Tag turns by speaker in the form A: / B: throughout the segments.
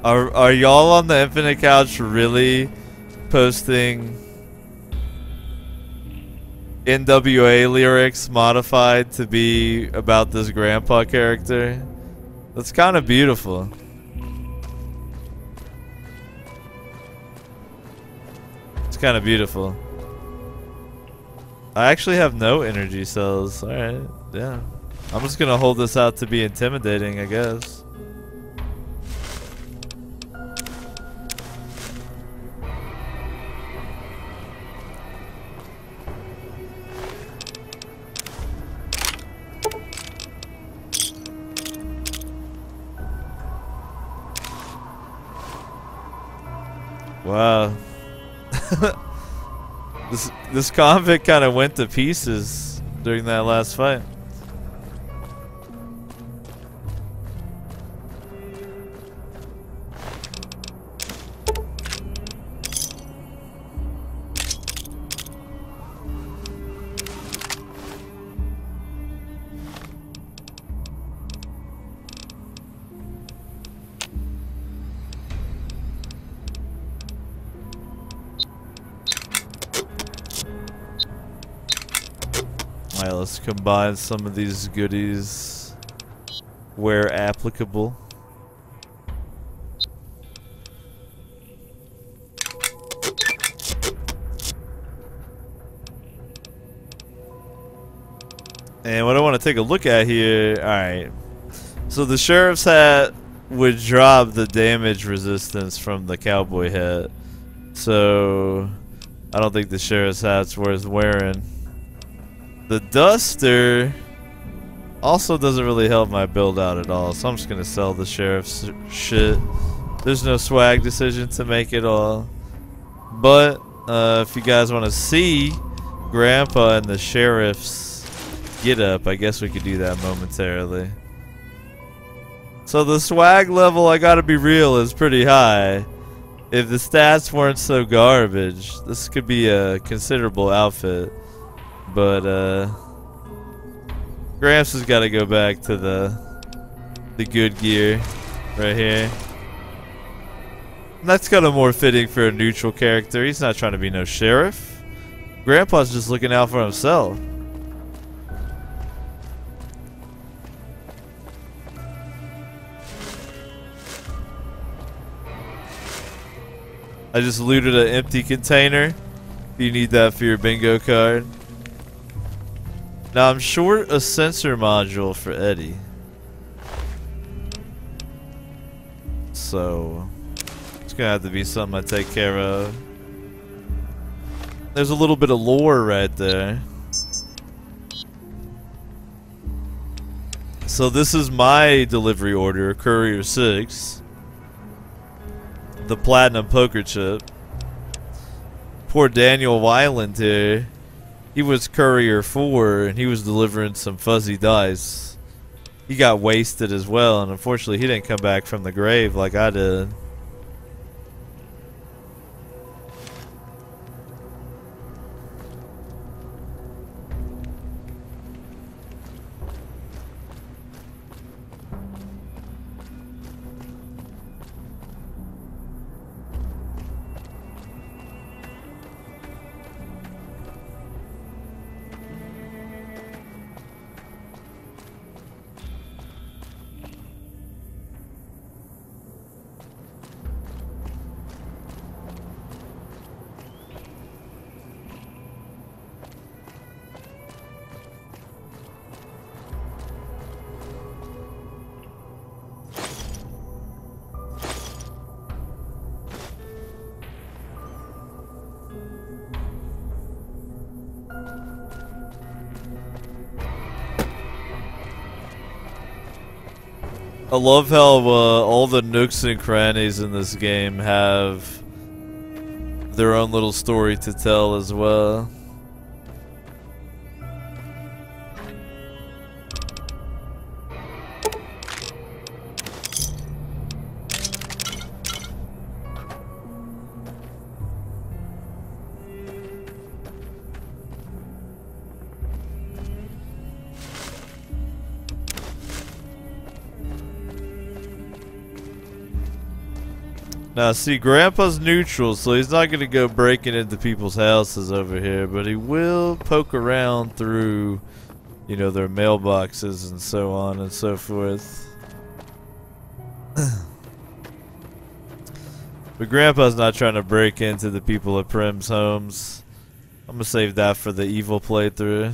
A: Are y'all on the Infinite Couch really posting NWA lyrics modified to be about this grandpa character? That's kind of beautiful. It's kind of beautiful. I actually have no energy cells. Alright, yeah. I'm just gonna hold this out to be intimidating, I guess. Wow. This convict kind of went to pieces during that last fight. Alright, let's combine some of these goodies where applicable. And what I want to take a look at here, alright. So the sheriff's hat would drop the damage resistance from the cowboy hat. So I don't think the sheriff's hat's worth wearing. The duster also doesn't really help my build out at all, so I'm just gonna sell the sheriff's shit. There's no swag decision to make at all. But if you guys want to see Grandpa and the sheriff's get up, I guess we could do that momentarily. So the swag level, I gotta be real, is pretty high. If the stats weren't so garbage, this could be a considerable outfit. But Gramps has got to go back to the good gear right here. And that's kind of more fitting for a neutral character. He's not trying to be no sheriff. Grandpa's just looking out for himself. I just looted an empty container. You need that for your bingo card. Now I'm short a sensor module for Eddie. So it's gonna have to be something I take care of. There's a little bit of lore right there. So this is my delivery order, Courier 6. The platinum poker chip. Poor Daniel Weiland here. He was Courier 4 and he was delivering some fuzzy dice. He got wasted as well, and unfortunately he didn't come back from the grave like I did. I love how all the nooks and crannies in this game have their own little story to tell as well. Now, see, Grandpa's neutral, so he's not going to go breaking into people's houses over here, but he will poke around through, you know, their mailboxes and so on and so forth. But Grandpa's not trying to break into the people at Prim's homes. I'm going to save that for the evil playthrough.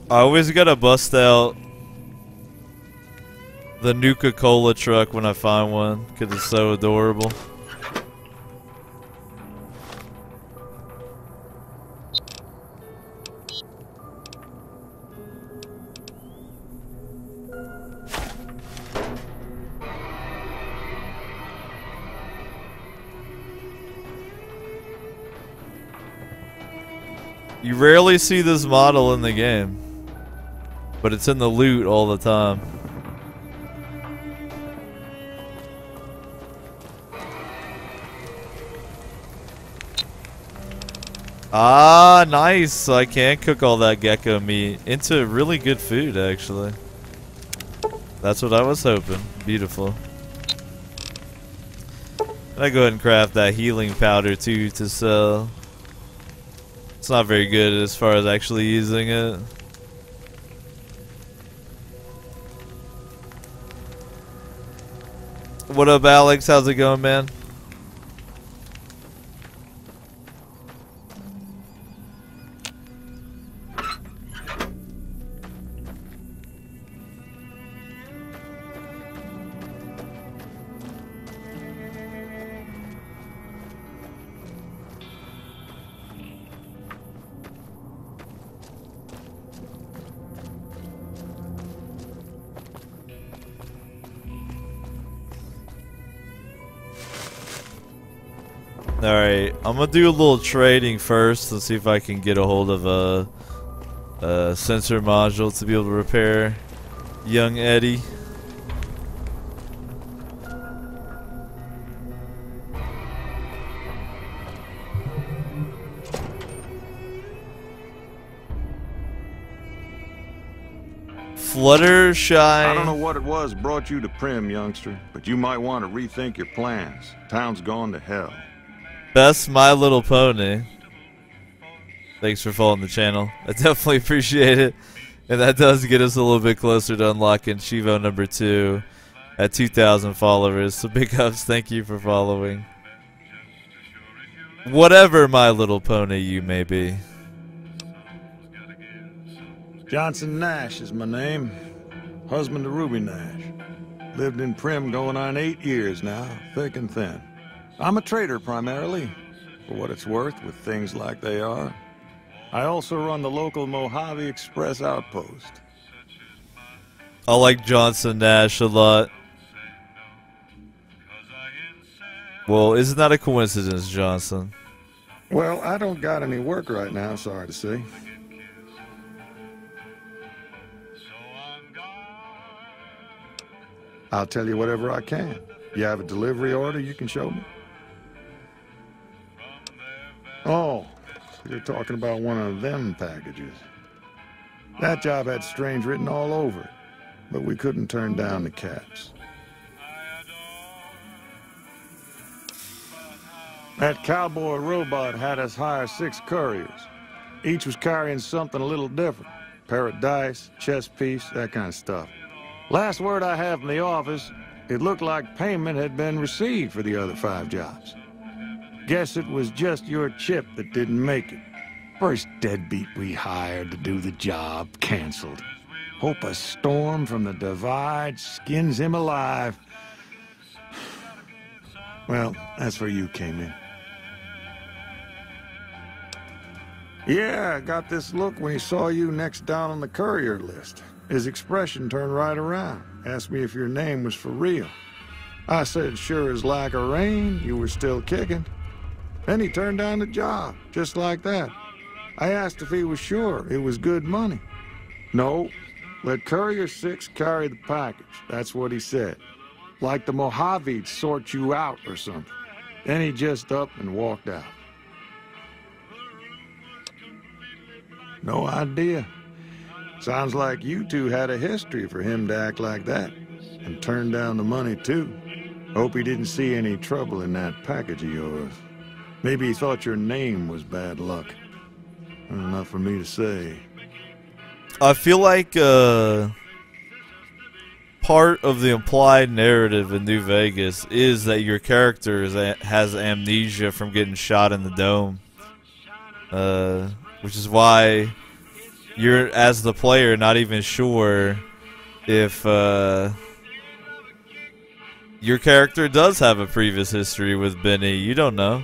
A: I always gotta bust out the Nuka-Cola truck when I find one, because it's so adorable. You rarely see this model in the game, but it's in the loot all the time. Ah, nice. So I can cook all that gecko meat into really good food, actually. That's what I was hoping. Beautiful. And I go ahead and craft that healing powder too to sell. It's not very good as far as actually using it. What up, Alex? How's it going, man? Alright, I'm gonna do a little trading first and see if I can get a hold of a sensor module to be able to repair young Eddie. Fluttershy.
B: I don't know what it was brought you to Prim, youngster, but you might want to rethink your plans. Town's gone to hell.
A: Best My Little Pony. Thanks for following the channel. I definitely appreciate it. And that does get us a little bit closer to unlocking Chivo number 2 at 2,000 followers. So big ups, thank you for following. Whatever My Little Pony you may be.
B: Johnson Nash is my name. Husband to Ruby Nash. Lived in Prim going on 8 years now, thick and thin. I'm a trader primarily, for what it's worth with things like they are. I also run the local Mojave Express outpost.
A: I like Johnson Nash a lot. Well, isn't that a coincidence, Johnson?
B: Well, I don't got any work right now, sorry to say. I'll tell you whatever I can. You have a delivery order you can show me? Oh, you're talking about one of them packages. That job had strange written all over it, but we couldn't turn down the caps. That cowboy robot had us hire 6 couriers. Each was carrying something a little different. Pair of dice, chess piece, that kind of stuff. Last word I have from the office, it looked like payment had been received for the other 5 jobs. Guess it was just your chip that didn't make it. First deadbeat we hired to do the job canceled. Hope a storm from the divide skins him alive. Well, that's where you came in. Yeah, I got this look when he saw you next down on the courier list. His expression turned right around. Asked me if your name was for real. I said, sure as like a rain, you were still kicking. Then he turned down the job, just like that. I asked if he was sure it was good money. No, let Courier 6 carry the package. That's what he said. Like the Mojave'd sort you out or something. Then he just up and walked out. No idea. Sounds like you two had a history for him to act like that. And turn down the money, too. Hope he didn't see any trouble in that package of yours. Maybe he thought your name was bad luck. Enough for me to say.
A: I feel like part of the implied narrative in New Vegas is that your character has amnesia from getting shot in the dome. Which is why you're, as the player, not even sure if your character does have a previous history with Benny. You don't know.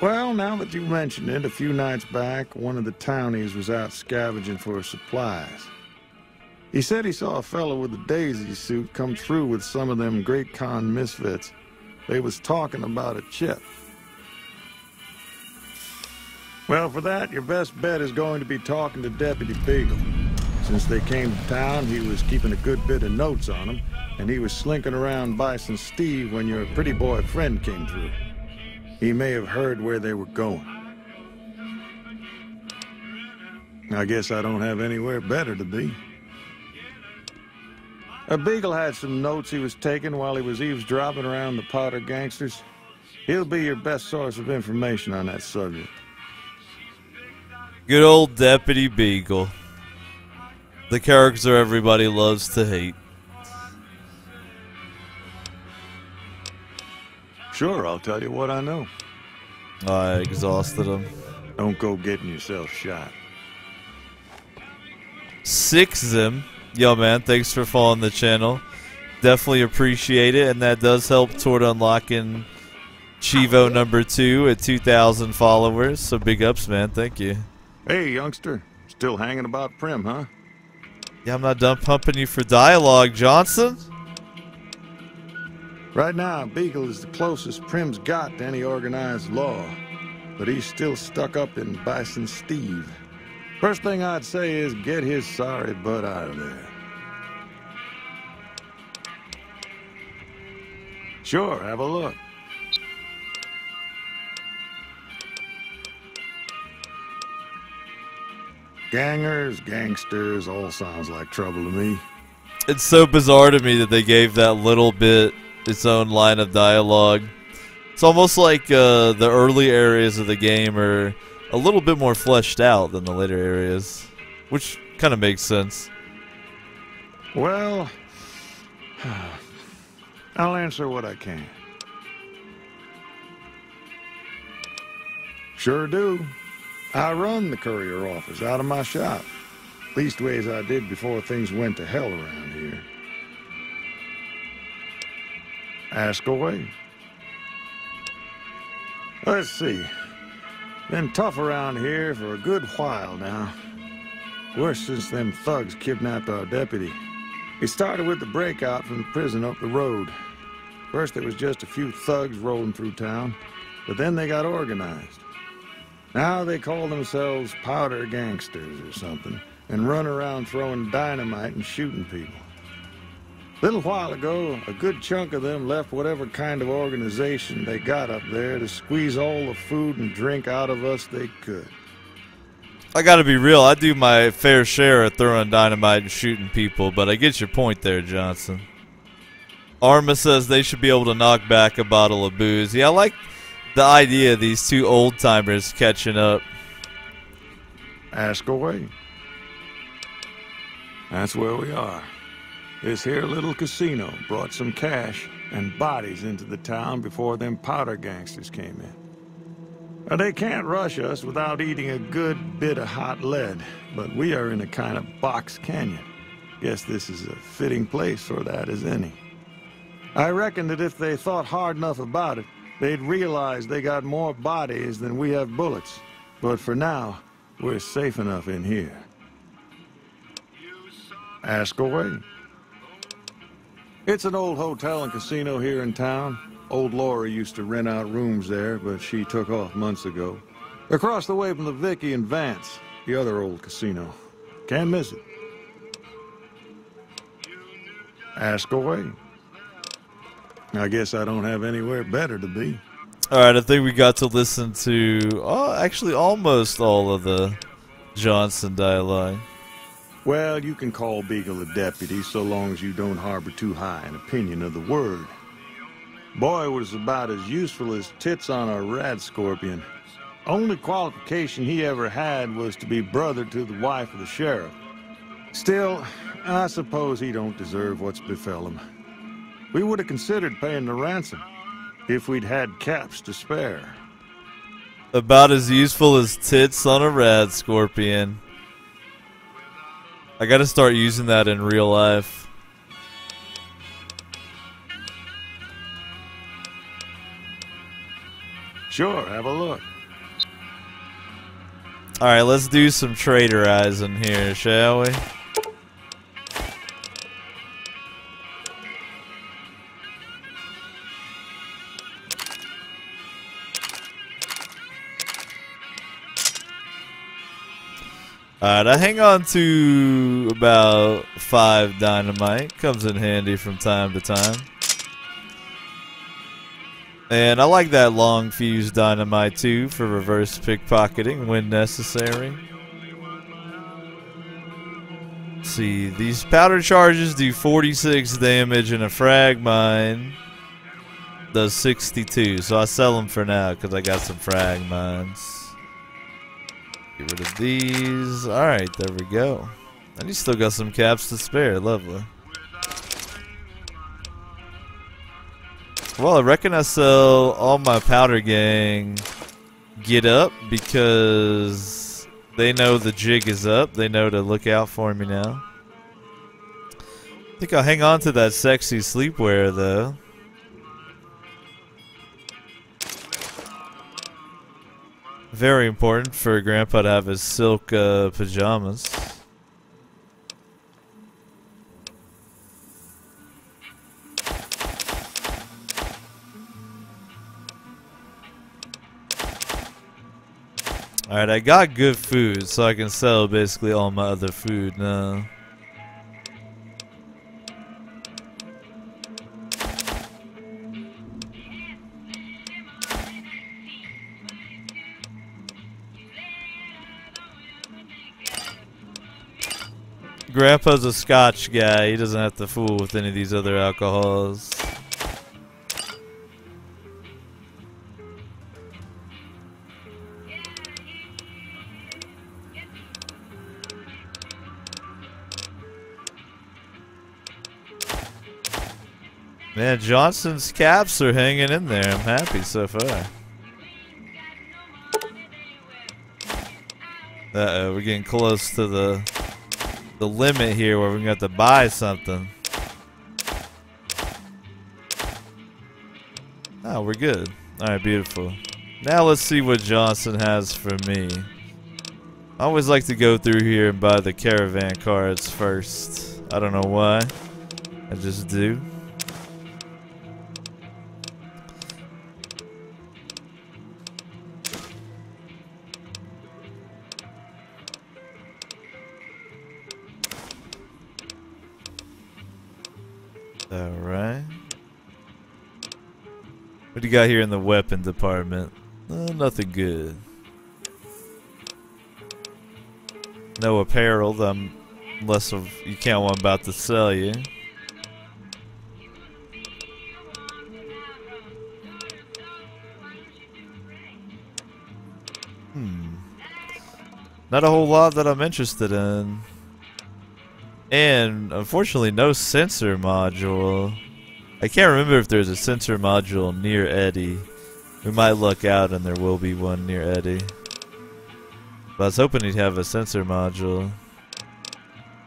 B: Well, now that you mention it, a few nights back, one of the townies was out scavenging for supplies. He said he saw a fellow with a daisy suit come through with some of them Great Con misfits. They was talking about a chip. Well, for that, your best bet is going to be talking to Deputy Beagle. Since they came to town, he was keeping a good bit of notes on them, and he was slinking around Bison Steve when your pretty boy friend came through. He may have heard where they were going. I guess I don't have anywhere better to be. Beagle had some notes he was taking while he was eavesdropping around the Potter gangsters. He'll be your best source of information on that subject.
A: Good old Deputy Beagle. The character everybody loves to hate.
B: Sure, I'll tell you what I know.
A: I exhausted him.
B: Don't go getting yourself shot.
A: Sixzim. Yo, man, thanks for following the channel. Definitely appreciate it, and that does help toward unlocking Chivo number 2 at 2,000 followers. So big ups, man. Thank you.
B: Hey, youngster. Still hanging about Prim, huh?
A: Yeah, I'm not done pumping you for dialogue, Johnson.
B: Right now, Beagle is the closest Prim's got to any organized law. But he's still stuck up in Bison Steve. First thing I'd say is get his sorry butt out of there. Sure, have a look. Gangers, gangsters, all sounds like trouble to me.
A: It's so bizarre to me that they gave that little bit its own line of dialogue. It's almost like the early areas of the game are a little bit more fleshed out than the later areas, which kind of makes sense.
B: Well, I'll answer what I can. Sure do. I run the courier office out of my shop. Leastways I did before things went to hell around here. Ask away. Let's see. Been tough around here for a good while now. Worse since them thugs kidnapped our deputy. It started with the breakout from the prison up the road. First there was just a few thugs rolling through town, but then they got organized. Now they call themselves powder gangsters or something, and run around throwing dynamite and shooting people. A little while ago, a good chunk of them left whatever kind of organization they got up there to squeeze all the food and drink out of us they could.
A: I gotta be real, I do my fair share of throwing dynamite and shooting people, but I get your point there, Johnson. Arma says they should be able to knock back a bottle of booze. Yeah, I like the idea of these two old-timers catching up.
B: Ask away. That's where we are. This here little casino brought some cash and bodies into the town before them powder gangsters came in. They can't rush us without eating a good bit of hot lead, but we are in a kind of box canyon. Guess this is a fitting place for that as any. I reckon that if they thought hard enough about it, they'd realize they got more bodies than we have bullets. But for now, we're safe enough in here. Ask away. It's an old hotel and casino here in town. Old Laura used to rent out rooms there, but she took off months ago. Across the way from the Vicky and Vance, the other old casino. Can't miss it. Ask away. I guess I don't have anywhere better to be.
A: Alright, I think we got to listen to, actually almost all of the Johnson dialogue.
B: Well, you can call Beagle a deputy so long as you don't harbor too high an opinion of the word. Boy was about as useful as tits on a rad scorpion. Only qualification he ever had was to be brother to the wife of the sheriff. Still, I suppose he don't deserve what's befell him. We would have considered paying the ransom if we'd had caps to spare.
A: About as useful as tits on a rad scorpion. I gotta start using that in real life.
B: Sure, have a look.
A: Alright, let's do some traitorizing here, shall we? Alright, I hang on to about 5 dynamite. Comes in handy from time to time. And I like that long fuse dynamite too for reverse pickpocketing when necessary. Let's see, these powder charges do 46 damage and a frag mine does 62. So I sell them for now because I got some frag mines. Get rid of these. Alright, there we go. And you still got some caps to spare. Lovely. Well, I reckon I sell all my powder gang get up because they know the jig is up. They know to look out for me now. I think I'll hang on to that sexy sleepwear though. Very important for Grandpa to have his silk pajamas. Alright, I got good food, so I can sell basically all my other food now. Grandpa's a Scotch guy. He doesn't have to fool with any of these other alcohols. Man, Johnson's caps are hanging in there. I'm happy so far. Uh-oh, we're getting close to the limit here where we're gonna have to buy something. Oh, we're good. Alright, beautiful. Now let's see what Johnson has for me. I always like to go through here and buy the caravan cards first. I don't know why. I just do. Alright. What do you got here in the weapon department? Nothing good. No apparel, unless you count one about to sell you. Not a whole lot that I'm interested in. And unfortunately no sensor module. I can't remember if there's a sensor module near Eddie. We might look out and there will be one near Eddie. But I was hoping he'd have a sensor module.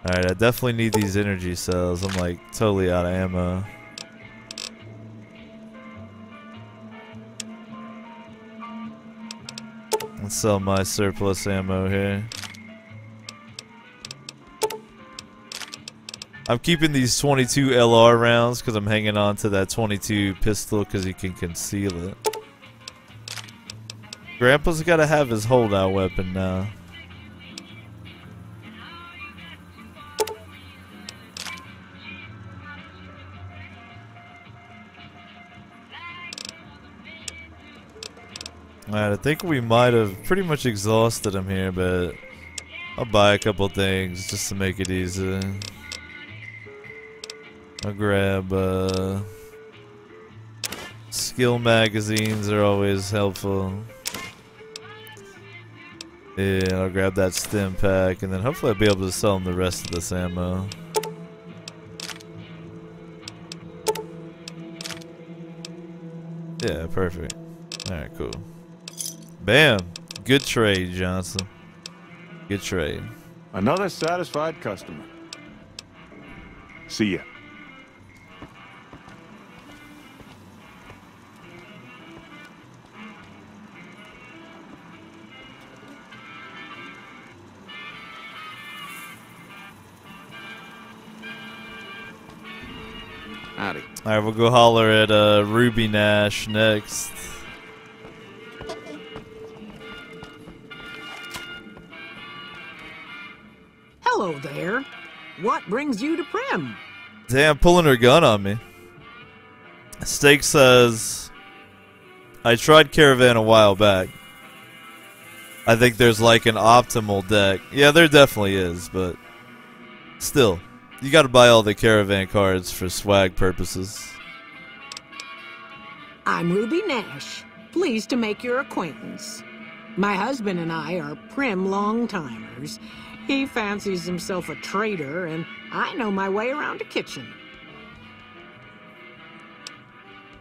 A: Alright, I definitely need these energy cells. I'm like totally out of ammo. Let's sell my surplus ammo here. I'm keeping these 22 LR rounds because I'm hanging on to that 22 pistol because you can conceal it. Grandpa's got to have his holdout weapon now. Alright, I think we might have pretty much exhausted him here, but I'll buy a couple things just to make it easy. I'll grab skill magazines are always helpful. Yeah, I'll grab that stim pack and then hopefully I'll be able to sell them the rest of this ammo. Yeah, perfect. Alright, cool. Bam! Good trade, Johnson. Good trade.
B: Another satisfied customer. See ya.
C: Howdy.
A: Alright, we'll go holler at Ruby Nash next.
D: Hello there. What brings you to Prim?
A: Damn, pulling her gun on me. Steak says, I tried Caravan a while back. I think there's like an optimal deck. Yeah, there definitely is, but still, you gotta buy all the Caravan cards for swag purposes.
D: I'm Ruby Nash. Pleased to make your acquaintance. My husband and I are Prim long-timers. He fancies himself a trader, and I know my way around a kitchen.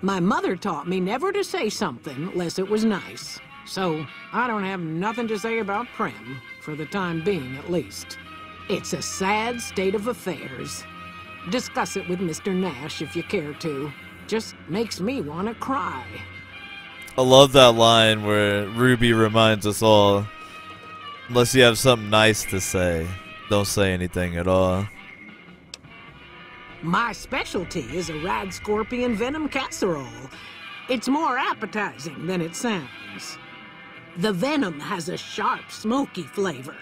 D: My mother taught me never to say something unless it was nice. So I don't have nothing to say about Prim, for the time being at least. It's a sad state of affairs. Discuss it with Mr. Nash if you care to. Just makes me want to cry.
A: I love that line where Ruby reminds us all, unless you have something nice to say, don't say anything at all.
D: My specialty is a rad scorpion venom casserole. It's more appetizing than it sounds. The venom has a sharp, smoky flavor,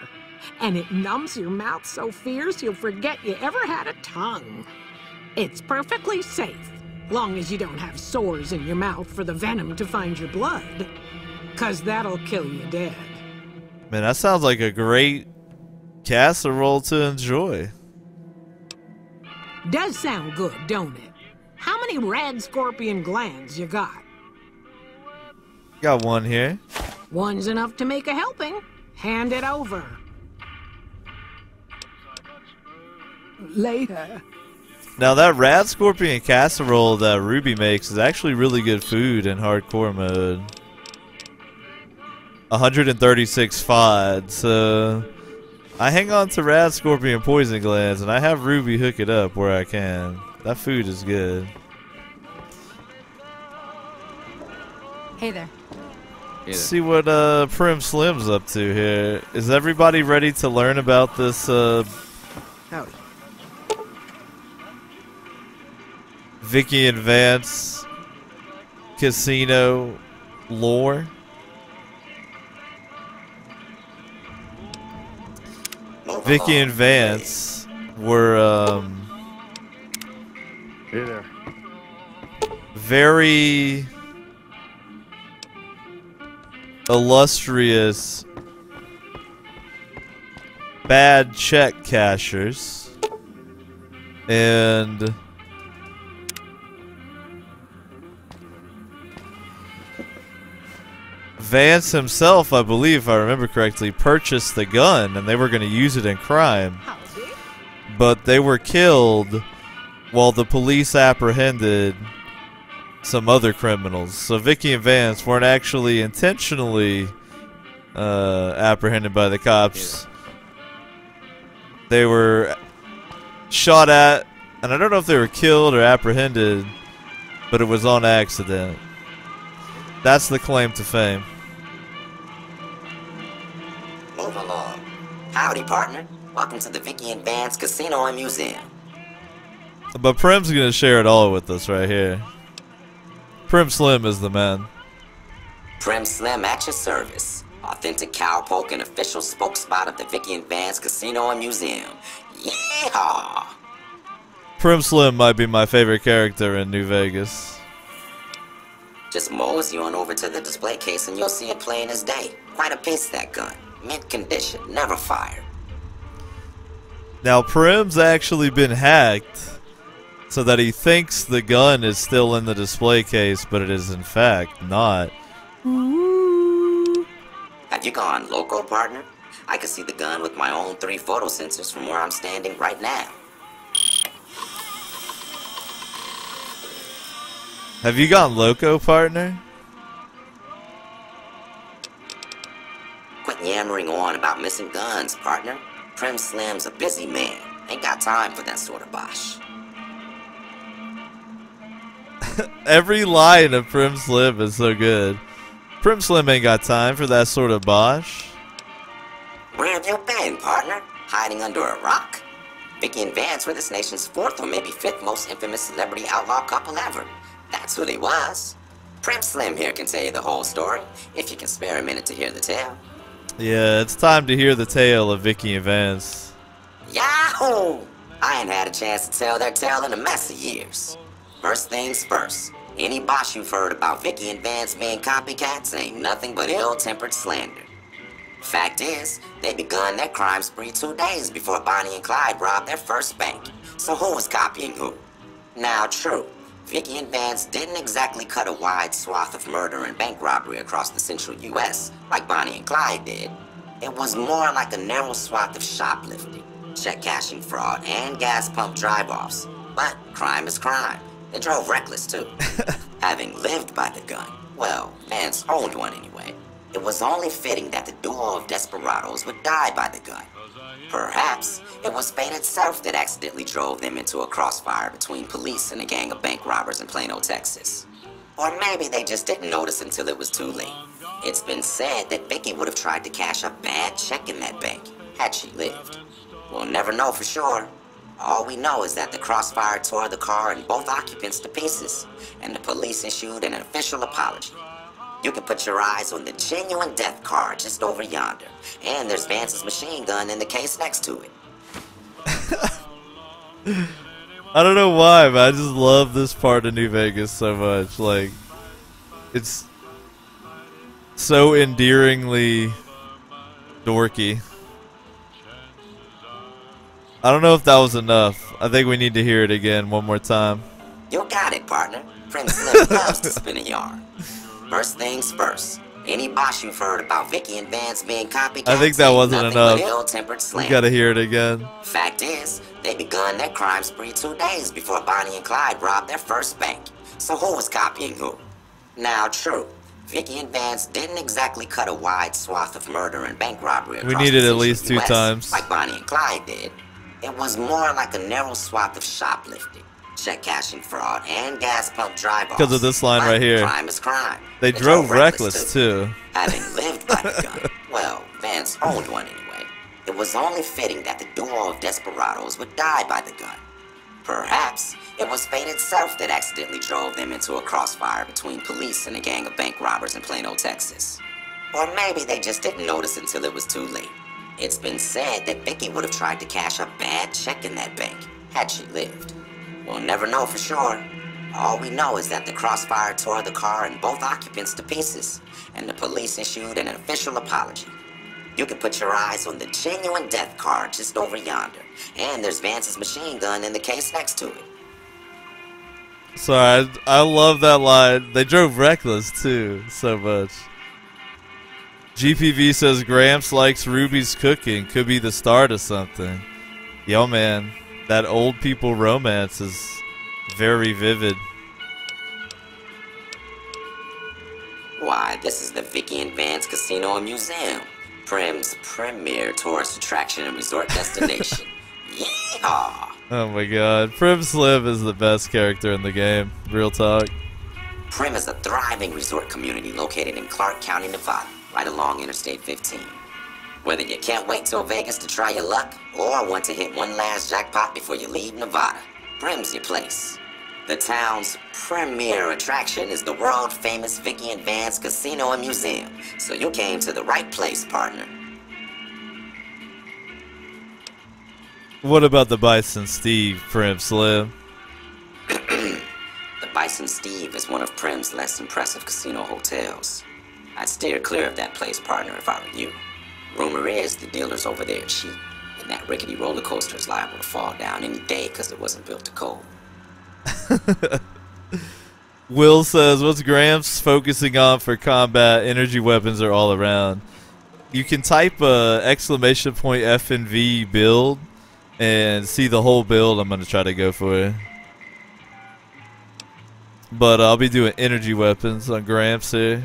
D: and it numbs your mouth so fierce you'll forget you ever had a tongue. It's perfectly safe, long as you don't have sores in your mouth for the venom to find your blood, 'cause that'll kill you dead.
A: Man, that sounds like a great casserole to enjoy.
D: Does sound good, don't it? How many rad scorpion glands you got?
A: Got one here.
D: One's enough to make a helping. Hand it over. Later.
A: Now that Rad Scorpion casserole that Ruby makes is actually really good food in hardcore mode. 136 FOD, so I hang on to Rad Scorpion poison glands and I have Ruby hook it up where I can. That food is good.
E: Hey there.
A: Let's see what Prim Slim's up to here. Is everybody ready to learn about this
C: Howdy.
A: Vicky and Vance casino lore? Vicky and Vance were
B: Hey there.
A: very illustrious bad check cashers, and Vance himself, I believe, if I remember correctly, purchased the gun and they were going to use it in crime, but they were killed while the police apprehended some other criminals. So Vicky and Vance weren't actually intentionally apprehended by the cops. They were shot at, and I don't know if they were killed or apprehended, but it was on accident. That's the claim to fame.
F: Overlord. Howdy, partner. Welcome to the Vicky and Vance Casino and Museum.
A: But Prim's gonna share it all with us right here. Prim Slim is the man.
F: Prim Slim at your service. Authentic cowpoke and official spokesspot of the Vicky and Vance Casino and Museum. Yeehaw!
A: Prim Slim might be my favorite character in New Vegas.
F: Just mosey on over to the display case and you'll see it plain as day. Quite a piece, that gun. Mint condition, never fired.
A: Now Prim's actually been hacked so that he thinks the gun is still in the display case, but it is in fact not.
F: Have you gone loco, partner? I can see the gun with my own 3 photo sensors from where I'm standing right now.
A: Have you gone loco, partner?
F: Quit yammering on about missing guns, partner. Prim Slim's a busy man. Ain't got time for that sort of bosh.
A: Every line of Prim Slim is so good. Prim Slim ain't got time for that sort of bosh.
F: Where have you been, partner? Hiding under a rock? Vicky and Vance were this nation's 4th or maybe 5th most infamous celebrity outlaw couple ever. That's who they was. Prim Slim here can tell you the whole story, if you can spare a minute to hear the tale.
A: Yeah, it's time to hear the tale of Vicky and Vance.
F: Yahoo! I ain't had a chance to tell their tale in a mess of years. First things first, any bosh you've heard about Vicky and Vance being copycats ain't nothing but ill-tempered slander. Fact is, they begun their crime spree 2 days before Bonnie and Clyde robbed their first bank. So who was copying who? Now, true, Vicky and Vance didn't exactly cut a wide swath of murder and bank robbery across the central U.S. like Bonnie and Clyde did. It was more like a narrow swath of shoplifting, check cashing fraud, and gas pump drive-offs. But crime is crime. They drove reckless, too. Having lived by the gun, well, Vance owned one anyway, it was only fitting that the duo of desperados would die by the gun. Perhaps it was fate itself that accidentally drove them into a crossfire between police and a gang of bank robbers in Plano, Texas. Or maybe they just didn't notice until it was too late. It's been said that Vicky would have tried to cash a bad check in that bank had she lived. We'll never know for sure. All we know is that the crossfire tore the car and both occupants to pieces, and the police issued an official apology. You can put your eyes on the genuine death card just over yonder, and there's Vance's machine gun in the case next to it.
A: I don't know why, but I just love this part of New Vegas so much. Like, it's so endearingly dorky. I don't know if that was enough. I think we need to hear it again one more time.
F: You got it, partner. Prince Slim loves to spin a yarn. First things first. Any bosh you've heard about Vicky and Vance being copycats,
A: I think that wasn't enough.
F: Ill-tempered
A: You gotta hear it again.
F: Fact is, they begun their crime spree 2 days before Bonnie and Clyde robbed their first bank. So who was copying who? Now, true, Vicky and Vance didn't exactly cut a wide swath of murder and bank robbery across
A: We needed
F: the
A: at least 2
F: US,
A: times.
F: like Bonnie and Clyde did. It was more like a narrow swath of shoplifting, check cashing fraud, and gas pump drive-offs.
A: Because of this line right here.
F: Crime is crime.
A: They drove reckless too.
F: Having lived by the gun, well, Vance owned one anyway. It was only fitting that the duo of desperados would die by the gun. Perhaps it was fate itself that accidentally drove them into a crossfire between police and a gang of bank robbers in Plano, Texas. Or maybe they just didn't notice until it was too late. It's been said that Vicky would have tried to cash a bad check in that bank had she lived. We'll never know for sure. All we know is that the crossfire tore the car and both occupants to pieces, and the police issued an official apology. You can put your eyes on the genuine death card just over yonder, and there's Vance's machine gun in the case next to it.
A: Sorry, I love that line. They drove reckless too, so much. GPV says Gramps likes Ruby's cooking. Could be the start of something. Yo, man, that old people romance is very vivid.
F: Why, this is the Vicky and Vance Casino and Museum, Prim's premier tourist attraction and resort destination. Yeehaw!
A: Oh my god, Prim Slim is the best character in the game. Real talk.
F: Prim is a thriving resort community located in Clark County, Nevada, right along Interstate 15. Whether you can't wait till Vegas to try your luck, or want to hit one last jackpot before you leave Nevada, Prim's your place. The town's premier attraction is the world-famous Vicky and Vance Casino and Museum, so you came to the right place, partner.
A: What about the Bison Steve, Prim Slim?
F: The Bison Steve is one of Prim's less impressive casino hotels. I'd steer clear of that place, partner, if I were you. Rumor is the dealers over there are cheap, and that rickety roller coaster is liable to fall down any day because it wasn't built to cold.
A: Will says, what's Gramps focusing on for combat? Energy weapons are all around. You can type exclamation point FNV build and see the whole build. I'm going to try to go for it. But I'll be doing energy weapons on Gramps here.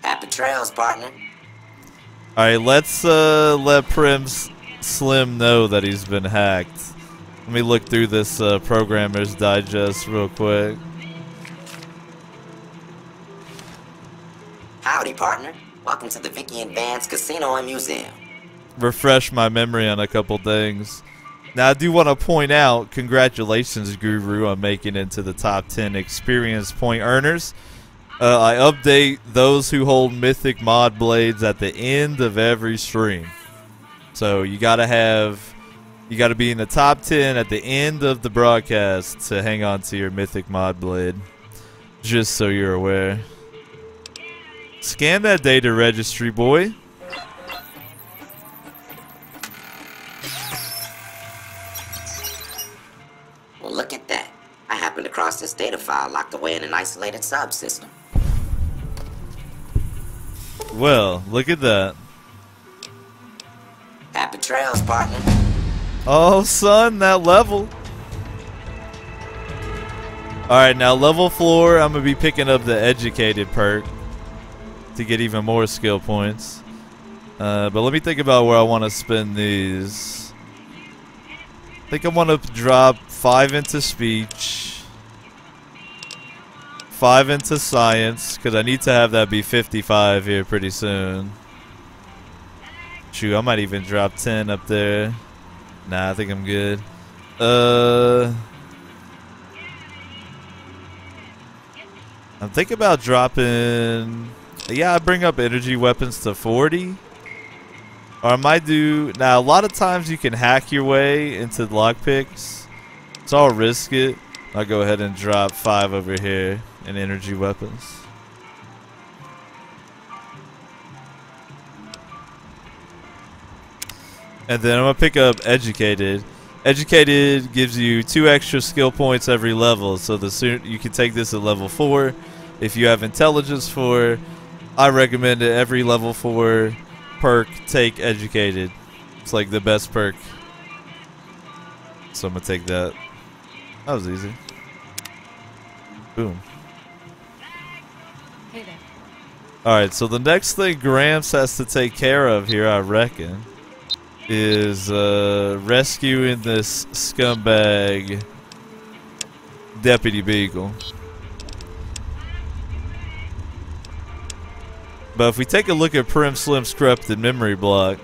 F: Happy trails, partner.
A: Alright, let's let Prim Slim know that he's been hacked. Let me look through this Programmer's Digest real quick.
F: Howdy, partner. Welcome to the Vicky and Vance Casino and Museum.
A: Refresh my memory on a couple things. Now, I do want to point out, congratulations, Guru, on making it into the top 10 experience point earners. I update those who hold mythic mod blades at the end of every stream. So you gotta be in the top 10 at the end of the broadcast to hang on to your mythic mod blade. Just so you're aware. Scan that data registry, boy.
F: Well, look at that. I happened across this data file locked away in an isolated subsystem.
A: Well, look at that.
F: Happy trails, partner.
A: Oh, son, that level. Alright, now level 4, I'm going to be picking up the educated perk to get even more skill points. But let me think about where I want to spend these. I think I want to drop 5 into speech, 5 into science, because I need to have that be 55 here pretty soon. Shoot, I might even drop 10 up there. Nah, I think I'm good. I'm thinking about dropping... Yeah, I bring up energy weapons to 40. Or I might do... Now, a lot of times you can hack your way into lockpicks. So I'll risk it. I'll go ahead and drop 5 over here in energy weapons. And then I'm going to pick up Educated. Educated gives you 2 extra skill points every level. So the sooner you can take this at level 4. If you have Intelligence 4, I recommend it every level 4 perk take Educated. It's like the best perk. So I'm going to take that. That was easy. Boom.
E: Hey there.
A: Alright, so the next thing Gramps has to take care of here, I reckon, is rescuing this scumbag Deputy Beagle. But if we take a look at Prim Slim's corrupted memory block,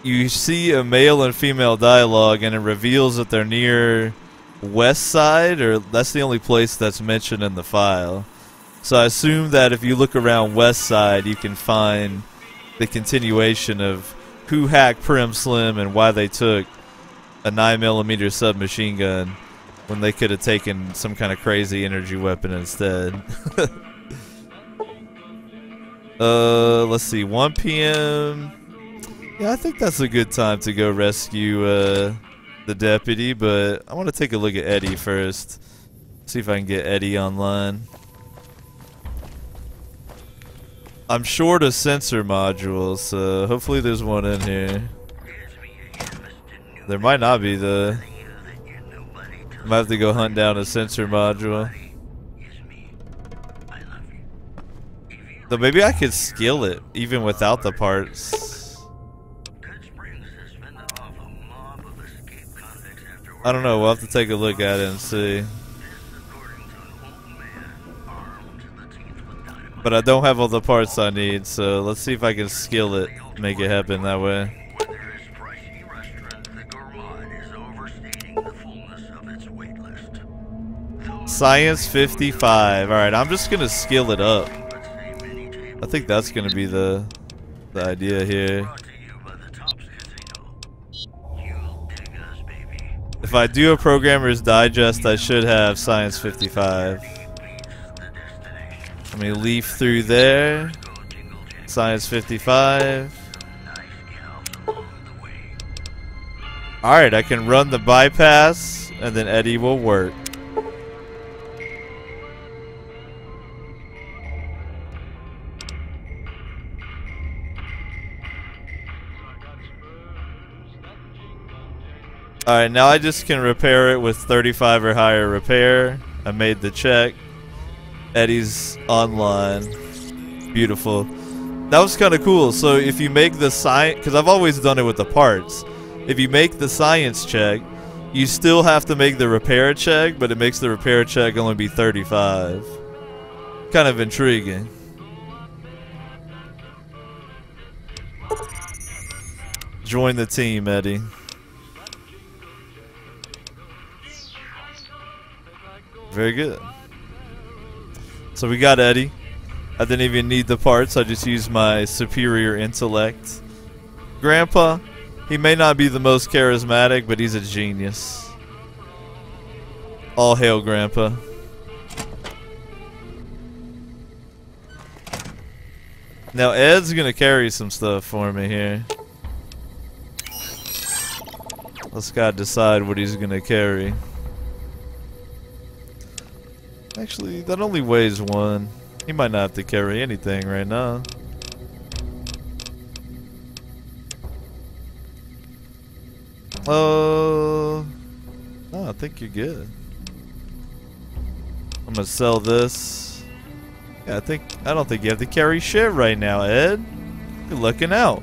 A: you see a male and female dialogue, and it reveals that they're near West Side, or that's the only place that's mentioned in the file. So I assume that if you look around West Side, you can find the continuation of who hacked Prim Slim and why they took a 9mm submachine gun when they could have taken some kind of crazy energy weapon instead. Let's see, 1 p.m. Yeah, I think that's a good time to go rescue the deputy, but I want to take a look at Eddie first. See if I can get Eddie online. I'm short of sensor modules, so hopefully there's one in here. There might not be, though. Might have to go hunt down a sensor module. Though maybe I could skill it, even without the parts. I don't know, we'll have to take a look at it and see. But I don't have all the parts I need, so let's see if I can skill it, make it happen that way. Science 55. Alright, I'm just gonna skill it up. I think that's gonna be the idea here. If I do a Programmer's Digest, I should have Science 55. Let me leaf through there. Science 55. Alright, I can run the bypass, and then Eddie will work. Alright, now I just can repair it with 35 or higher repair. I made the check. Eddie's online. Beautiful. That was kind of cool. So if you make the science, because I've always done it with the parts. If you make the science check, you still have to make the repair check, but it makes the repair check only be 35. Kind of intriguing. Join the team, Eddie. Very good. So we got Eddie. I didn't even need the parts. I just used my superior intellect. Grandpa, he may not be the most charismatic, but he's a genius. All hail, Grandpa. Now Ed's gonna carry some stuff for me here. Let's gotta decide what he's gonna carry. Actually, that only weighs 1. He might not have to carry anything right now. No, I think you're good. I'm gonna sell this. Yeah, I don't think you have to carry shit right now, Ed. You're looking out.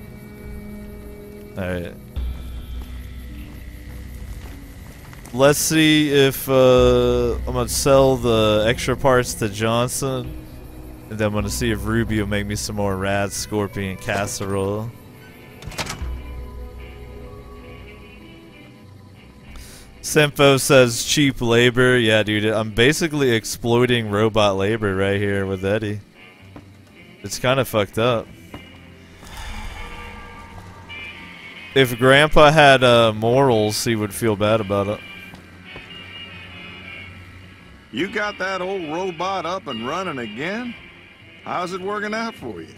A: Alright. Let's see if I'm gonna sell the extra parts to Johnson, and then I'm gonna see if Ruby will make me some more rad scorpion casserole. Simpo says cheap labor. Yeah, dude, I'm basically exploiting robot labor right here with Eddie. It's kind of fucked up. If Grandpa had morals, he would feel bad about it.
B: You got that old robot up and running again? How's it working out for you?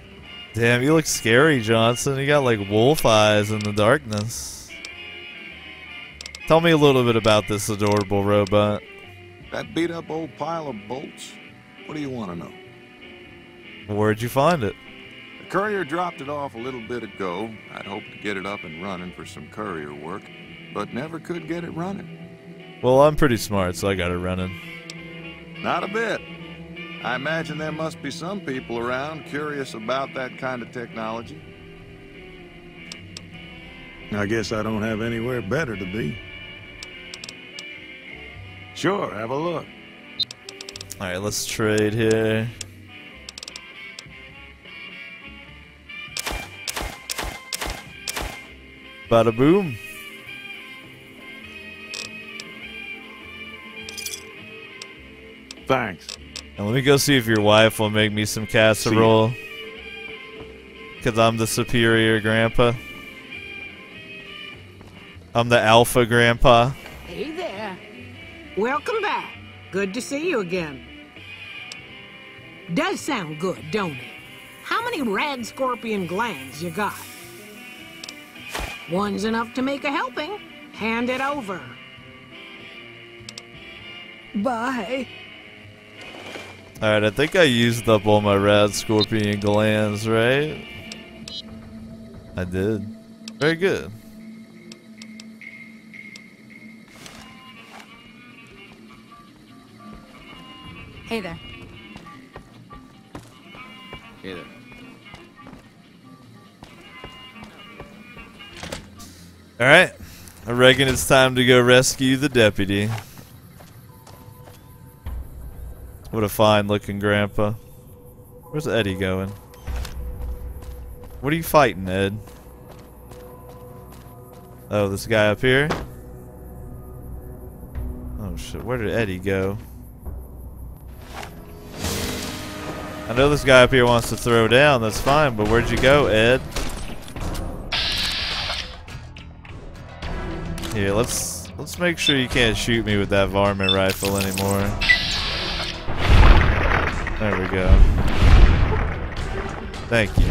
A: Damn, you look scary, Johnson. You got like wolf eyes in the darkness. Tell me a little bit about this adorable robot.
B: That beat up old pile of bolts? What do you want to know?
A: Where'd you find it?
B: The courier dropped it off a little bit ago. I'd hoped to get it up and running for some courier work, but never could get it running.
A: Well, I'm pretty smart, so I got it running.
B: Not a bit. I imagine there must be some people around curious about that kind of technology. I guess I don't have anywhere better to be. Sure, have a look.
A: Alright, let's trade here. Bada boom.
B: Thanks.
A: And let me go see if your wife will make me some casserole. Because I'm the superior grandpa. I'm the alpha grandpa.
D: Hey there. Welcome back. Good to see you again. Does sound good, don't it? How many rad scorpion glands you got? One's enough to make a helping. Hand it over. Bye.
A: Alright, I think I used up all my rad scorpion glands, right? I did. Very good.
E: Hey there.
C: Hey there.
A: Alright. I reckon it's time to go rescue the deputy. What a fine looking grandpa. Where's Eddie going? What are you fighting, Ed? Oh, this guy up here? Oh shit, where did Eddie go? I know this guy up here wants to throw down, that's fine, but where'd you go, Ed? Here, let's make sure you can't shoot me with that varmint rifle anymore. There we go. Thank you.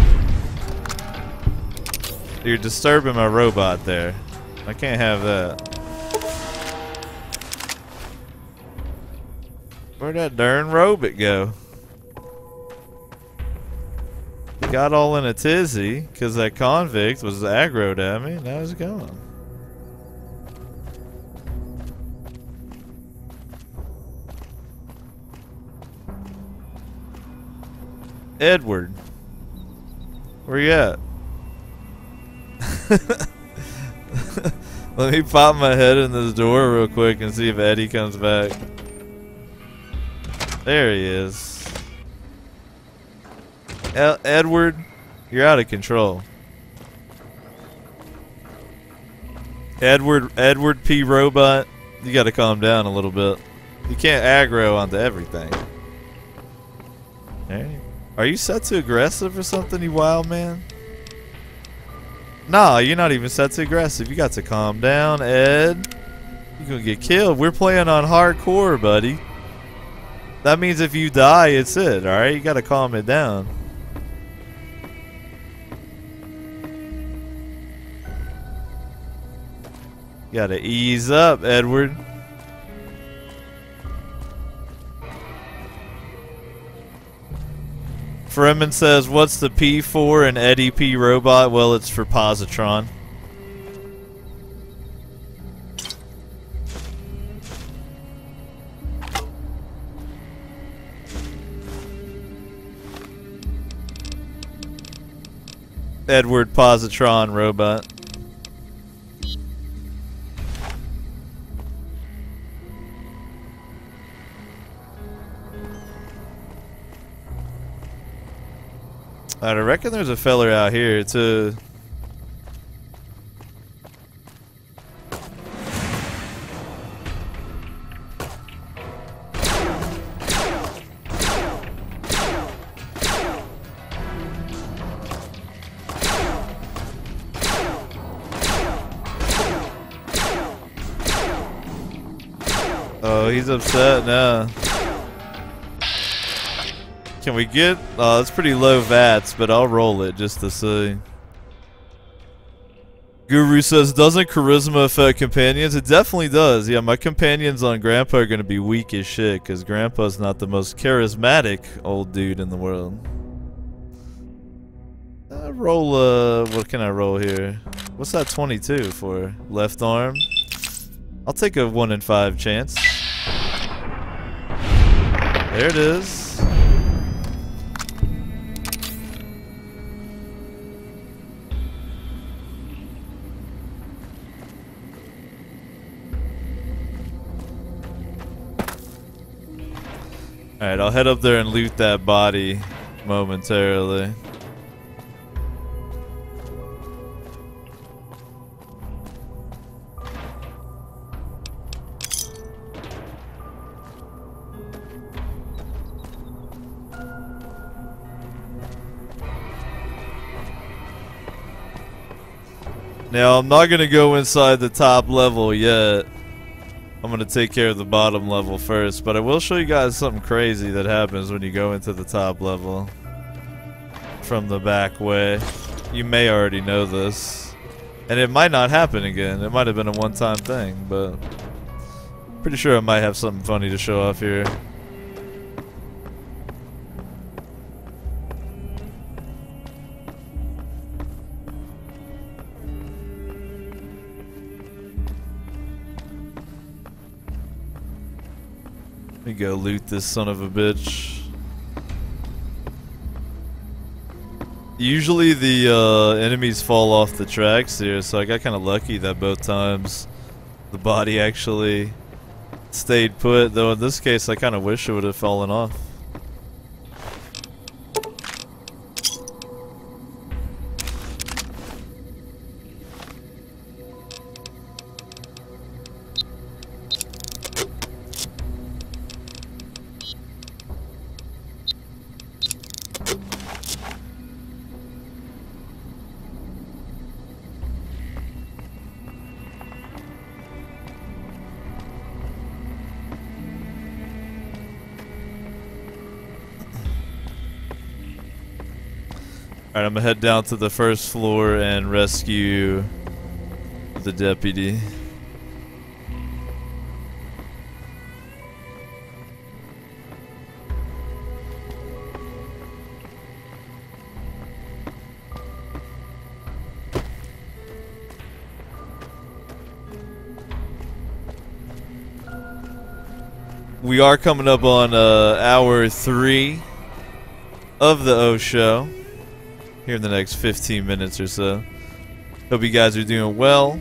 A: You're disturbing my robot there. I can't have that. Where'd that darn robot go? He got all in a tizzy because that convict was aggroed at me. Now he's gone. Edward, where you at? Let me pop my head in this door real quick and see if Eddie comes back. There he is. Edward, you're out of control. Edward P. Robot, you gotta calm down a little bit. You can't aggro onto everything. Hey. Are you set to aggressive or something, you wild man? Nah, you're not even set to aggressive. You got to calm down, Ed. You're gonna get killed. We're playing on hardcore, buddy. That means if you die, it's it, alright? You gotta calm it down. You gotta ease up, Edward. Freeman says, what's the P for in Eddie P. Robot? Well, it's for positron. Edward Positron Robot. I reckon there's a feller out here too. Oh, he's upset now. Can we get... Oh, it's pretty low VATS, but I'll roll it just to see. Guru says, doesn't charisma affect companions? It definitely does. Yeah, my companions on Grandpa are going to be weak as shit, because Grandpa's not the most charismatic old dude in the world. Roll, what can I roll here? What's that 22 for? Left arm? I'll take a 1 in 5 chance. There it is. Alright, I'll head up there and loot that body momentarily. Now, I'm not going to go inside the top level yet. I'm going to take care of the bottom level first, but I will show you guys something crazy that happens when you go into the top level from the back way. You may already know this, and it might not happen again. It might have been a one-time thing, but pretty sure I might have something funny to show off here. Let me go loot this son of a bitch. Usually the enemies fall off the tracks here, so I got kind of lucky that both times the body actually stayed put, though in this case I kind of wish it would have fallen off. Alright, I'm gonna head down to the first floor and rescue the deputy. We are coming up on hour 3 of the O Show here in the next 15 minutes or so. Hope you guys are doing well.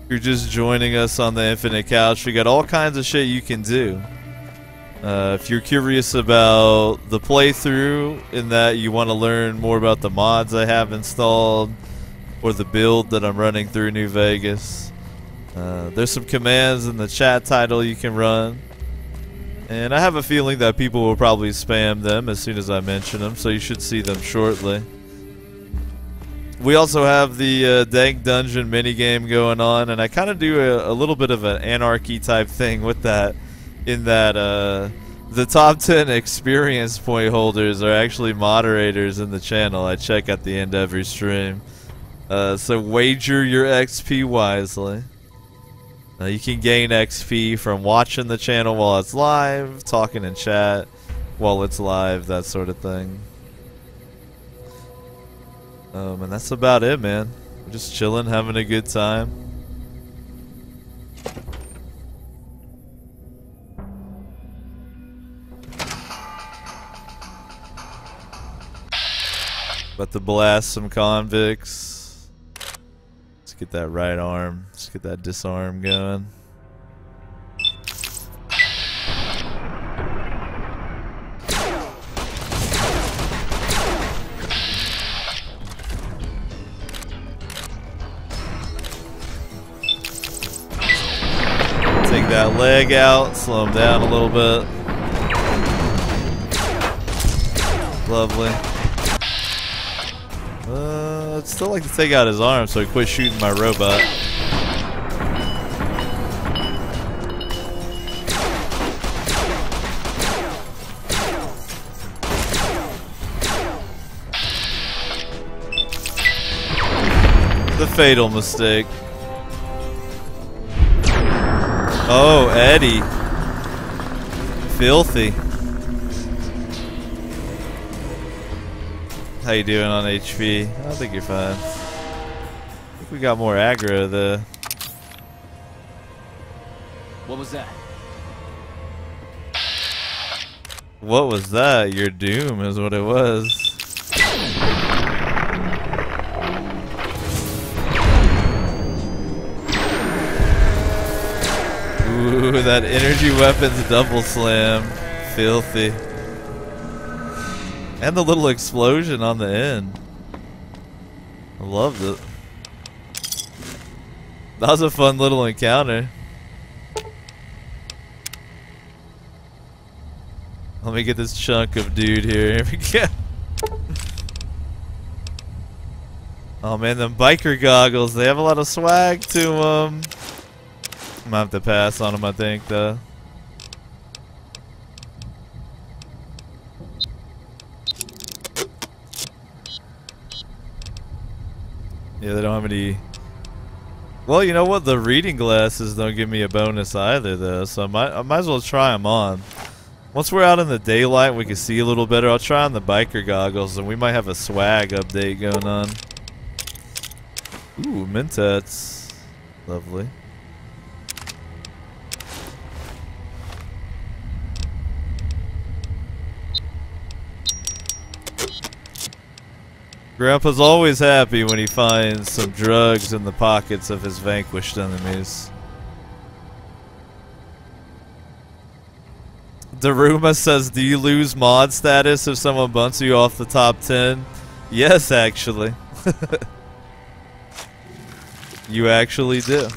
A: If you're just joining us on the Infinite Couch, we got all kinds of shit you can do. If you're curious about the playthrough, in that you want to learn more about the mods I have installed or the build that I'm running through New Vegas, there's some commands in the chat title you can run. And I have a feeling that people will probably spam them as soon as I mention them, so you should see them shortly. We also have the Dank Dungeon minigame going on, and I kind of do a little bit of an anarchy type thing with that, in that the top 10 experience point holders are actually moderators in the channel. I check at the end of every stream. So wager your XP wisely. You can gain XP from watching the channel while it's live, talking in chat while it's live, that sort of thing. And that's about it, man. We're just chilling, having a good time. About to blast some convicts. Get that right arm. Let's get that disarm going. Take that leg out, slow him down a little bit. Lovely. I'd still like to take out his arm so he quit shooting my robot. The fatal mistake. Oh, Eddie. Filthy. How you doing on HP? I think you're fine. I think we got more aggro though.
G: What was that?
A: What was that? Your doom is what it was. Ooh, that energy weapons double slam. Filthy. And the little explosion on the end. I loved it. That was a fun little encounter. Let me get this chunk of dude here. Here we go. Oh man, them biker goggles, they have a lot of swag to them. I'm gonna have to pass on them, I think, though. Yeah, they don't have any... Well, you know what? The reading glasses don't give me a bonus either, though, so I might as well try them on. Once we're out in the daylight and we can see a little better, I'll try on the biker goggles, and we might have a swag update going on. Ooh, Mentats. Lovely. Grandpa's always happy when he finds some drugs in the pockets of his vanquished enemies. Daruma says, do you lose mod status if someone bunts you off the top 10? Yes, actually. You actually do.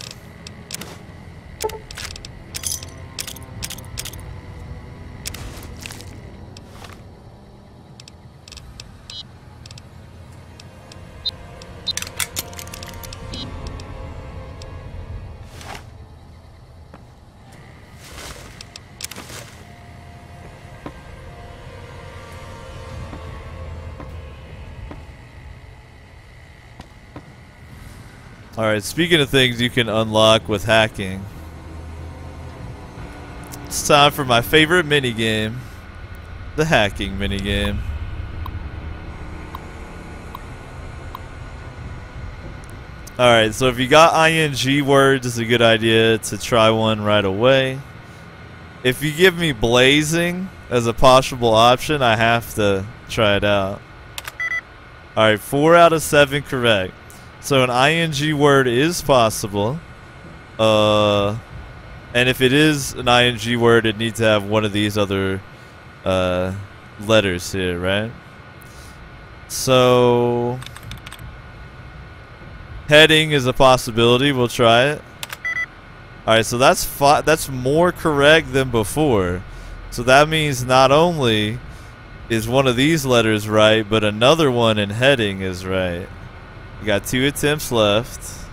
A: Alright, speaking of things you can unlock with hacking, it's time for my favorite minigame, the hacking minigame. Alright, so if you got ing words, it's a good idea to try one right away. If you give me blazing as a possible option, I have to try it out. Alright, 4 out of 7 correct. So an ing word is possible. And if it is an ing word, it needs to have one of these other letters here, right? So heading is a possibility. We'll try it. Alright, so that's more correct than before. So that means not only is one of these letters right, but another one in heading is right. You got 2 attempts left.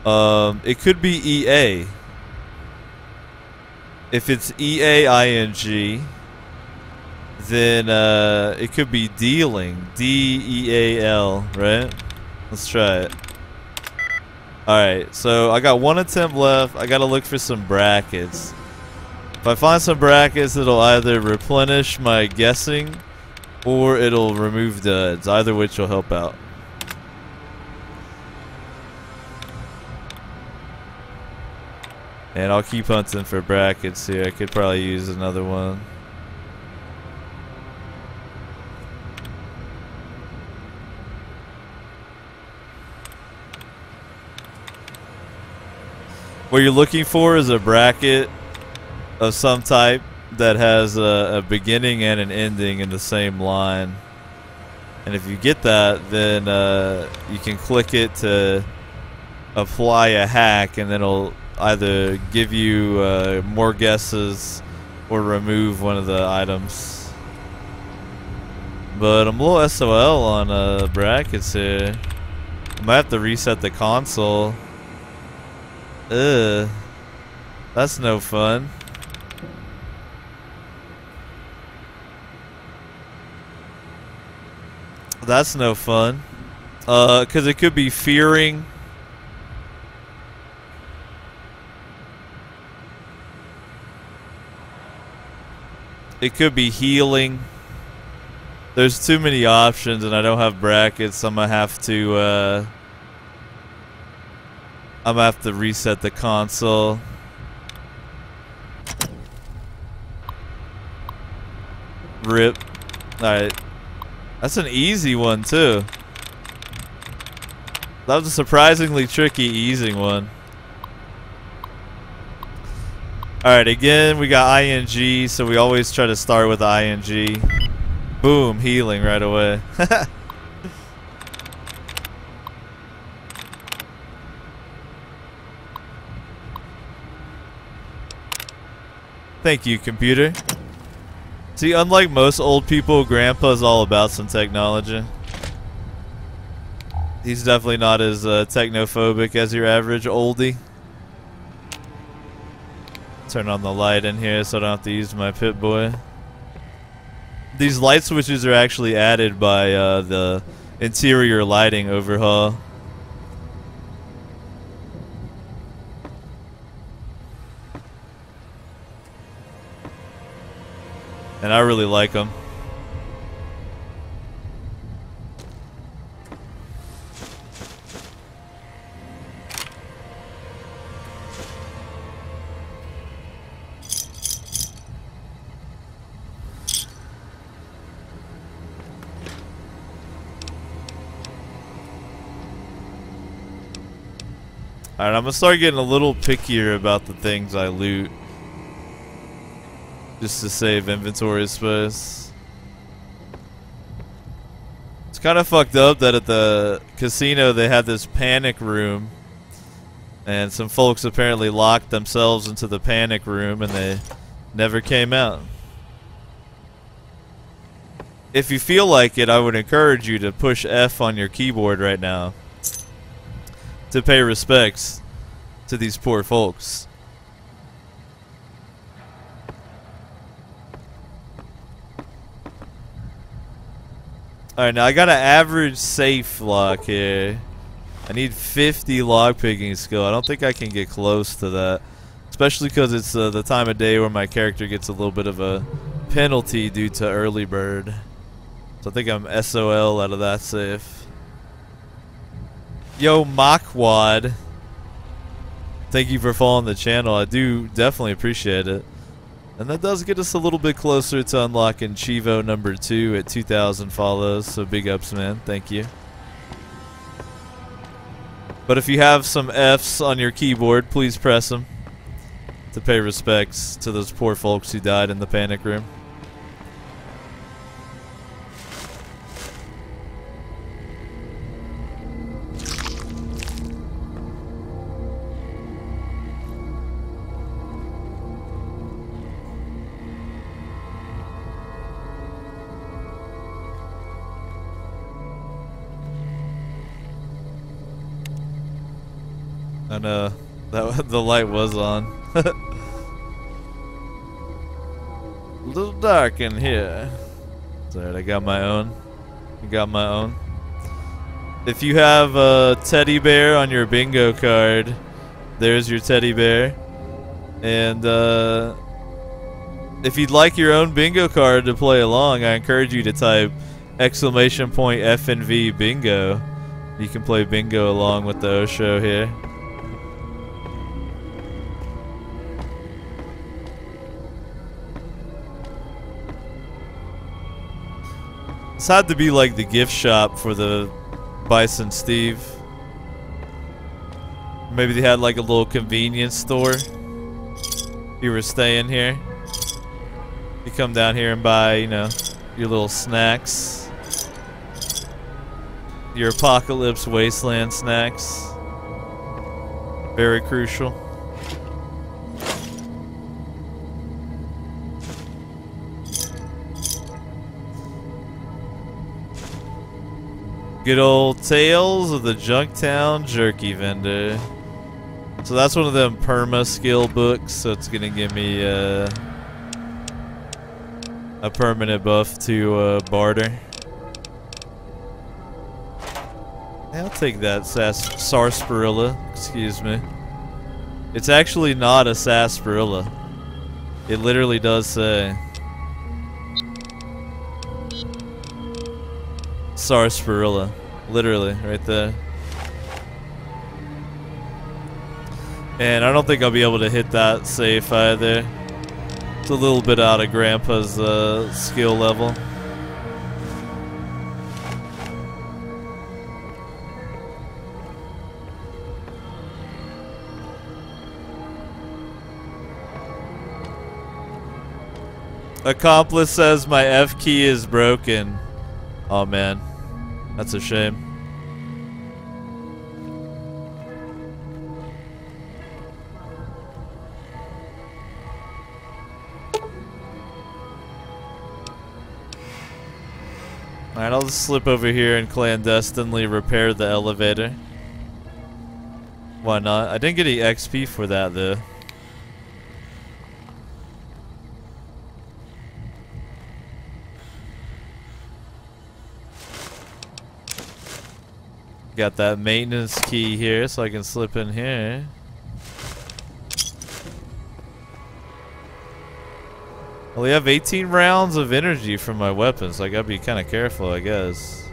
A: It could be EA. If it's EAING, then it could be dealing. DEAL, right? Let's try it. Alright, so I got 1 attempt left. I gotta look for some brackets. If I find some brackets, it'll either replenish my guessing or it'll remove duds. Either which will help out. And I'll keep hunting for brackets here. I could probably use another one. What you're looking for is a bracket of some type that has a beginning and an ending in the same line. And if you get that, then you can click it to apply a hack, and then it'll either give you more guesses or remove one of the items. But I'm a little SOL on brackets here. I might have to reset the console. Ugh. That's no fun. That's no fun. 'Cause it could be fearing. It could be healing. There's too many options and I don't have brackets. I'm gonna have to reset the console. RIP. Alright. That's an easy one too. That was a surprisingly tricky easing one. Alright, again we got ing, so we always try to start with ing. Boom, healing right away. Thank you, computer. See, unlike most old people, Grandpa's all about some technology. He's definitely not as technophobic as your average oldie. Turn on the light in here so I don't have to use my Pip-Boy. These light switches are actually added by the interior lighting overhaul. And I really like them. Alright, I'm gonna start getting a little pickier about the things I loot. Just to save inventory space. It's kind of fucked up that at the casino they had this panic room. And some folks apparently locked themselves into the panic room and they never came out. If you feel like it, I would encourage you to push F on your keyboard right now to pay respects to these poor folks. Alright, now I got an average safe lock here. I need 50 lockpicking skill. I don't think I can get close to that. Especially because it's the time of day where my character gets a little bit of a penalty due to early bird. So I think I'm SOL out of that safe. Yo, Machwad. Thank you for following the channel. I do definitely appreciate it. And that does get us a little bit closer to unlocking Chivo number 2 at 2,000 follows. So big ups, man. Thank you. But if you have some Fs on your keyboard, please press them to pay respects to those poor folks who died in the panic room. And that the light was on. A little dark in here. Alright, I got my own. I got my own. If you have a teddy bear on your bingo card, there's your teddy bear. And if you'd like your own bingo card to play along, I encourage you to type !FNV bingo. You can play bingo along with the Osho here. This had to be like the gift shop for the Bison Steve. Maybe they had like a little convenience store. You were staying here. You come down here and buy, you know, your little snacks. Your Apocalypse Wasteland snacks. Very crucial. Good old Tales of the Junktown Jerky Vendor. So that's one of them perma skill books, so it's gonna give me a permanent buff to barter. Yeah, I'll take that sarsaparilla, excuse me. It's actually not a sarsaparilla. It literally does say sarsaparilla, literally, right there. And I don't think I'll be able to hit that safe either. It's a little bit out of Grandpa's skill level. Accomplice says my F key is broken. Oh man, that's a shame. Alright, I'll just slip over here and clandestinely repair the elevator. Why not? I didn't get any XP for that though. Got that maintenance key here so I can slip in here. Well, we have 18 rounds of energy from my weapons, so I gotta be kind of careful, I guess.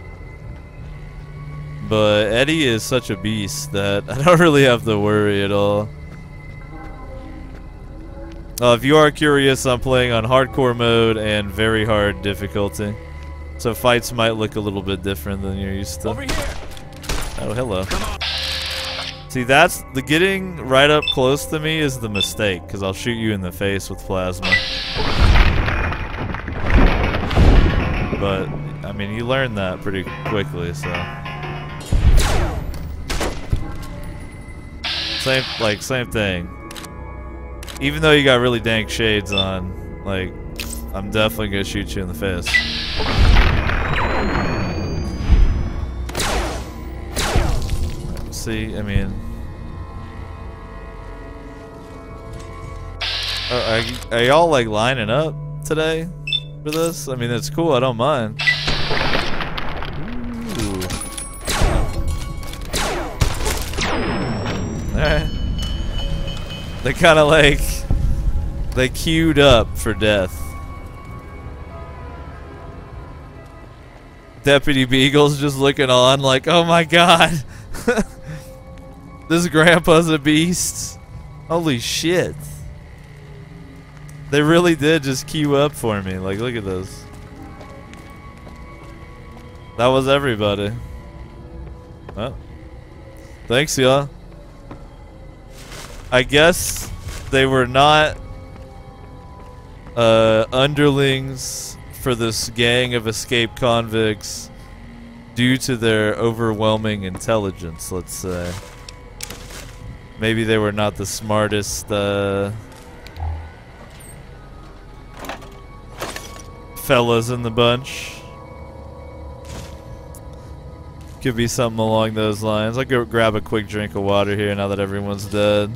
A: But Eddie is such a beast that I don't really have to worry at all. If you are curious, I'm playing on hardcore mode and very hard difficulty. So fights might look a little bit different than you're used to.
G: Over here.
A: Oh, hello. See, that's the getting right up close to me is the mistake, because I'll shoot you in the face with plasma. But, I mean, you learn that pretty quickly, so. Same thing. Even though you got really dank shades on, like, I'm definitely gonna shoot you in the face. See, I mean, are y'all like lining up today for this? I mean, it's cool. I don't mind. Ooh. They kind of like, they queued up for death. Deputy Beagle's just looking on like, oh my god. This grandpa's a beast. Holy shit. They really did just queue up for me. Like, look at this. That was everybody. Well, thanks, y'all. I guess they were not underlings for this gang of escaped convicts due to their overwhelming intelligence, let's say. Maybe they were not the smartest fellas in the bunch. Could be something along those lines. I'll go grab a quick drink of water here now that everyone's dead.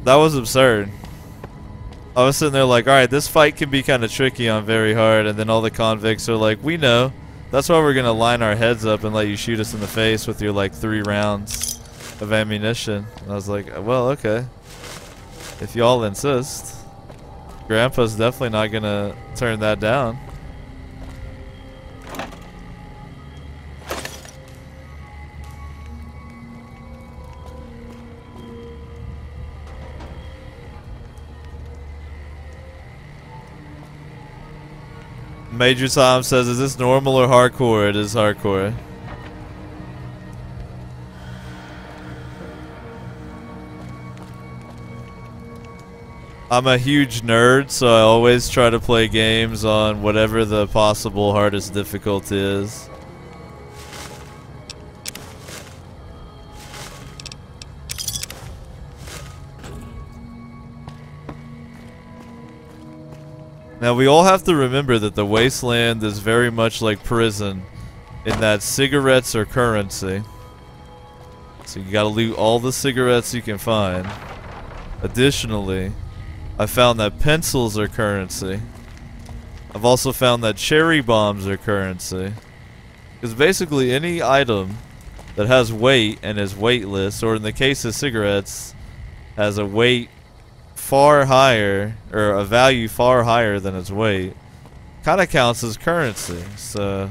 A: That was absurd. I was sitting there like, alright, this fight can be kind of tricky on very hard, and then all the convicts are like, we know. That's why we're going to line our heads up and let you shoot us in the face with your like 3 rounds of ammunition. And I was like, well, okay. If y'all insist. Grandpa's definitely not going to turn that down. Major Tom says, is this normal or hardcore? It is hardcore. I'm a huge nerd, so I always try to play games on whatever the possible hardest difficulty is. Now we all have to remember that the wasteland is very much like prison in that cigarettes are currency. So you gotta loot all the cigarettes you can find. Additionally, I found that pencils are currency. I've also found that cherry bombs are currency. Because basically any item that has weight and is weightless, or in the case of cigarettes, has a weight far higher, or a value far higher than its weight, kind of counts as currency. So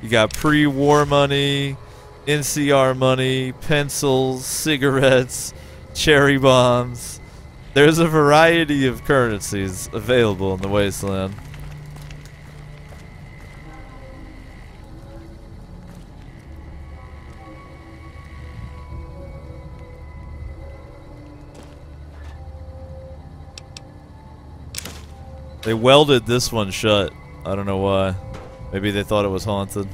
A: you got pre-war money, NCR money, pencils, cigarettes, cherry bombs. There's a variety of currencies available in the wasteland. They welded this one shut. I don't know why. Maybe they thought it was haunted.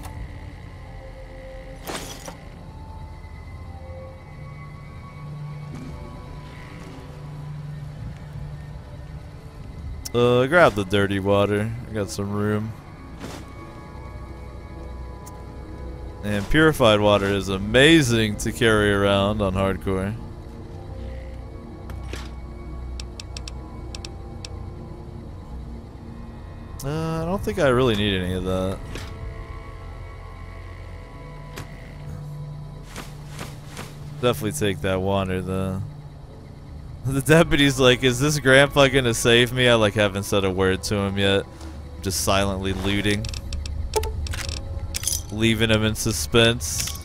A: Grab the dirty water. I got some room. And purified water is amazing to carry around on hardcore. I don't think I really need any of that. Definitely take that water though. The deputy's like, is this grandpa gonna save me? I like haven't said a word to him yet. I'm just silently looting. Leaving him in suspense.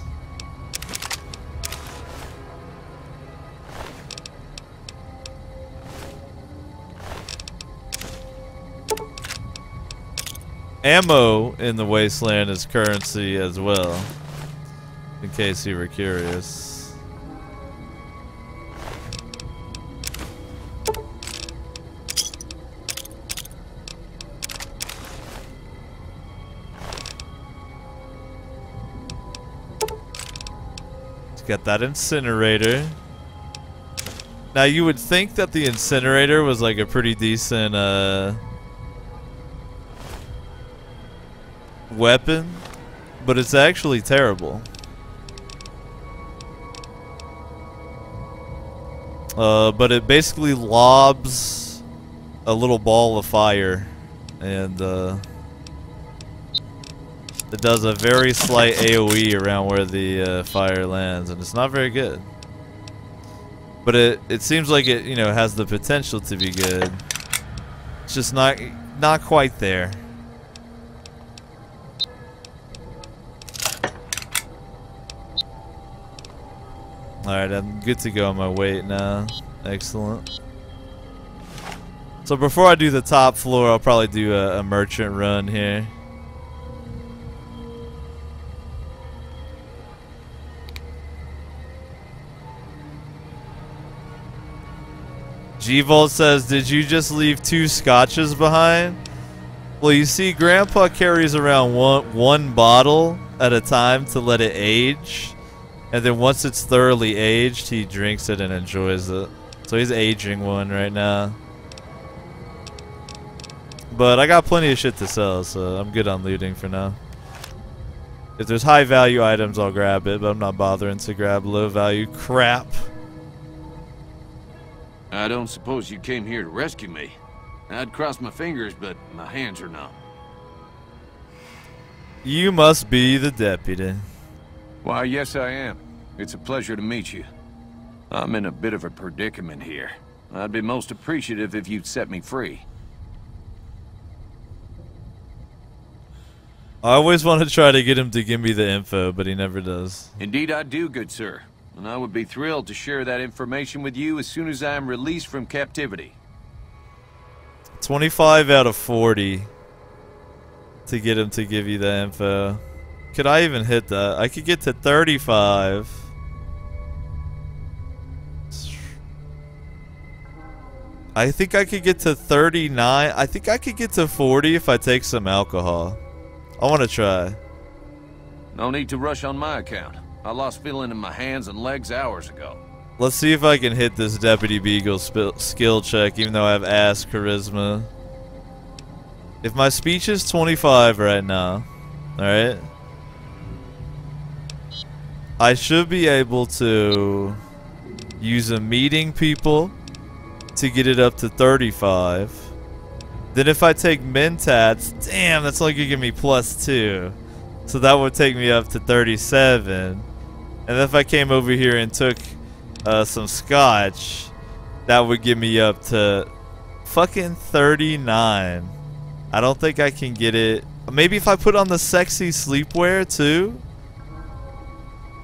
A: Ammo in the wasteland is currency as well, in case you were curious. Got that incinerator. Now you would think that the incinerator was like a pretty decent weapon, but it's actually terrible. But it basically lobs a little ball of fire, and it does a very slight AoE around where the fire lands, and it's not very good. But it seems like it, you know, has the potential to be good. It's just not quite there. Alright, I'm good to go on my weight now. Excellent. So before I do the top floor, I'll probably do a merchant run here. G-Volt says, did you just leave 2 scotches behind? Well, you see, Grandpa carries around one bottle at a time to let it age. And then once it's thoroughly aged, he drinks it and enjoys it. So he's aging one right now. But I got plenty of shit to sell, so I'm good on looting for now. If there's high value items, I'll grab it, but I'm not bothering to grab low value crap.
G: I don't suppose you came here to rescue me. I'd cross my fingers, but my hands are numb.
A: You must be the deputy.
G: Why, yes I am. It's a pleasure to meet you. I'm in a bit of a predicament here. I'd be most appreciative if you'd set me free.
A: I always want to try to get him to give me the info, but he never does.
G: Indeed I do, good sir. And I would be thrilled to share that information with you as soon as I am released from captivity.
A: 25 out of 40 to get him to give you the info. Could I even hit that? I could get to 35. I think I could get to 39. I think I could get to 40 if I take some alcohol. I want to try.
G: No need to rush on my account. I lost feeling in my hands and legs hours ago.
A: Let's see if I can hit this Deputy Beagle skill check, even though I have ass charisma. If my speech is 25 right now, alright, I should be able to use a meeting people to get it up to 35. Then if I take Mentats, damn, that's only gonna give me +2. So that would take me up to 37. And then if I came over here and took some scotch, that would get me up to fucking 39. I don't think I can get it. Maybe if I put on the sexy sleepwear too?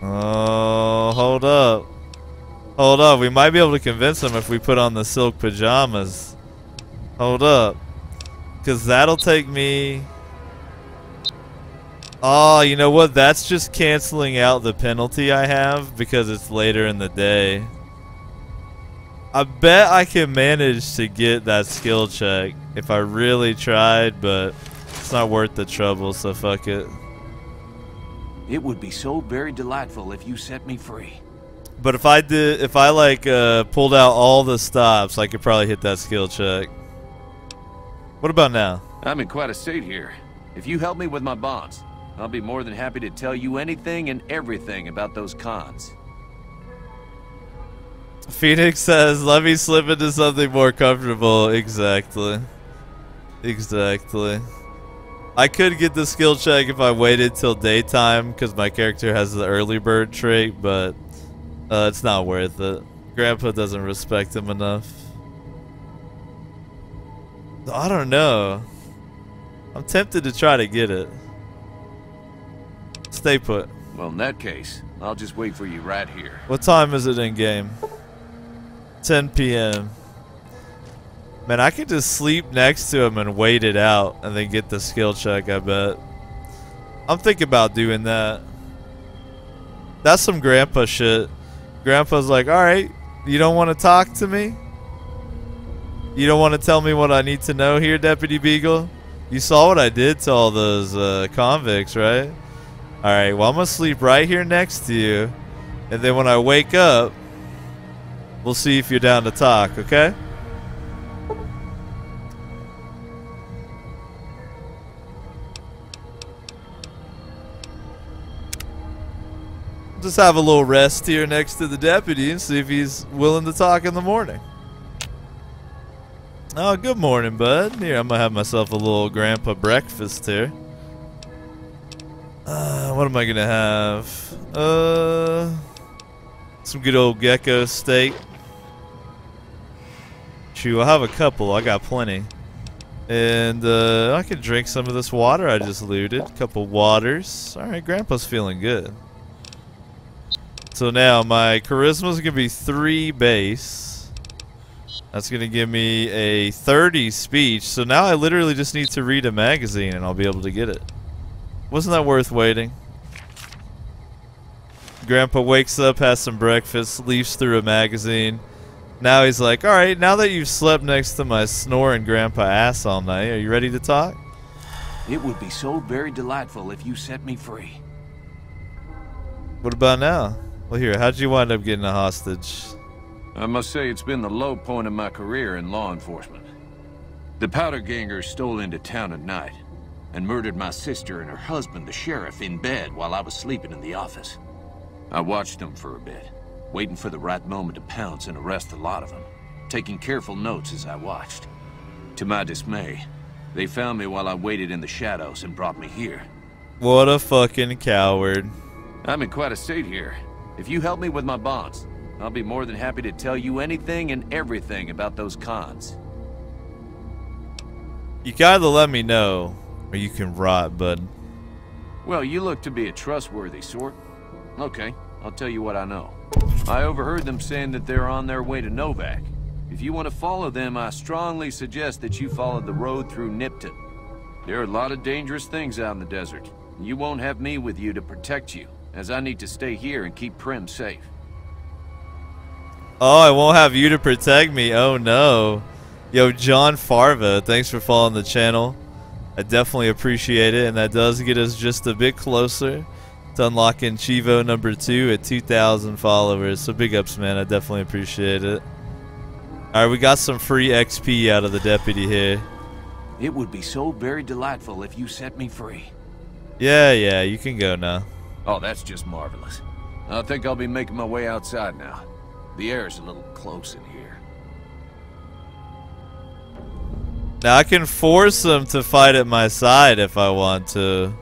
A: Oh, hold up. Hold up, we might be able to convince him if we put on the silk pajamas. Hold up. Because that'll take me... Oh, you know what? That's just canceling out the penalty I have because it's later in the day. I bet I can manage to get that skill check if I really tried, but it's not worth the trouble, so fuck it.
G: It would be so very delightful if you set me free.
A: But if I pulled out all the stops, I could probably hit that skill check. What about now?
G: I'm in quite a state here. If you help me with my bonds, I'll be more than happy to tell you anything and everything about those cons.
A: Phoenix says, let me slip into something more comfortable. Exactly. Exactly. I could get the skill check if I waited till daytime because my character has the early bird trait, but it's not worth it. Grandpa doesn't respect him enough. I don't know. I'm tempted to try to get it. Stay put.
G: Well, in that case, I'll just wait for you right here.
A: What time is it in game? 10 p.m. Man, I could just sleep next to him and wait it out and then get the skill check, I bet. I'm thinking about doing that. That's some grandpa shit. Grandpa's like, alright, you don't want to talk to me? You don't want to tell me what I need to know here, Deputy Beagle? You saw what I did to all those convicts, right? Alright, well I'm gonna sleep right here next to you. And then when I wake up, we'll see if you're down to talk, okay? Just have a little rest here next to the deputy and see if he's willing to talk in the morning. Oh, good morning, bud. Here, I'm gonna have myself a little grandpa breakfast here. What am I gonna have? Some good old gecko steak. Shoot, I'll have a couple. I got plenty. And I can drink some of this water I just looted. Couple waters. Alright, Grandpa's feeling good. So now my charisma's gonna be 3 base. That's gonna give me a 30 speech. So now I literally just need to read a magazine and I'll be able to get it. Wasn't that worth waiting? Grandpa wakes up, has some breakfast, leafs through a magazine. Now he's like, alright, now that you've slept next to my snoring grandpa ass all night, are you ready to talk?
G: It would be so very delightful if you set me free.
A: What about now? Well, here, how'd you wind up getting a hostage?
G: I must say it's been the low point of my career in law enforcement. The powder gangers stole into town at night and murdered my sister and her husband, the sheriff, in bed while I was sleeping in the office. I watched them for a bit, waiting for the right moment to pounce and arrest the lot of them, taking careful notes as I watched. To my dismay, they found me while I waited in the shadows and brought me here.
A: What a fucking coward.
G: I'm in quite a state here. If you help me with my bonds, I'll be more than happy to tell you anything and everything about those cons.
A: You gotta let me know, or you can rot, bud.
G: Well, you look to be a trustworthy sort. Okay, I'll tell you what I know. I overheard them saying that they're on their way to Novak. If you want to follow them, I strongly suggest that you follow the road through Nipton. There are a lot of dangerous things out in the desert. You won't have me with you to protect you, as I need to stay here and keep Prim safe.
A: Oh, I won't have you to protect me. Oh, no. Yo, John Farva, thanks for following the channel. I definitely appreciate it, and that does get us just a bit closer to unlocking Chivo number 2 at 2,000 followers. So big ups, man. I definitely appreciate it. Alright, we got some free XP out of the deputy here.
G: It would be so very delightful if you set me free.
A: Yeah, you can go now.
G: Oh, that's just marvelous. I think I'll be making my way outside now. The air's a little close in here.
A: Now I can force him to fight at my side if I want to.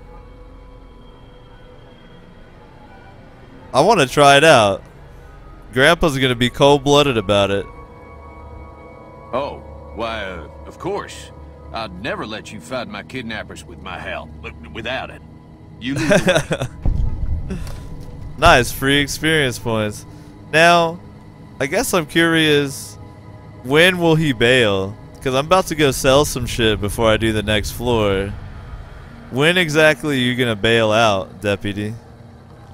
A: I want to try it out. Grandpa's gonna be cold-blooded about it.
G: Oh, why, of course. I'd never let you fight my kidnappers with my help, but without it. You lead the way.
A: Nice, free experience points. Now, I guess I'm curious, when will he bail? Because I'm about to go sell some shit before I do the next floor. When exactly are you gonna bail out, deputy?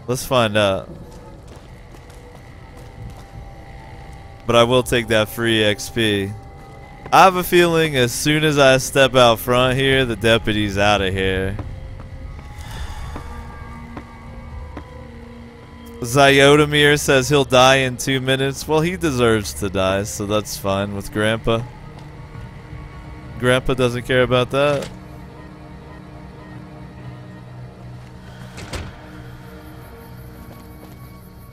A: Let's find out. But I will take that free XP. I have a feeling as soon as I step out front here, the deputy's out of here. Zyodomir says he'll die in 2 minutes. Well, he deserves to die, so that's fine with Grandpa. Grandpa doesn't care about that.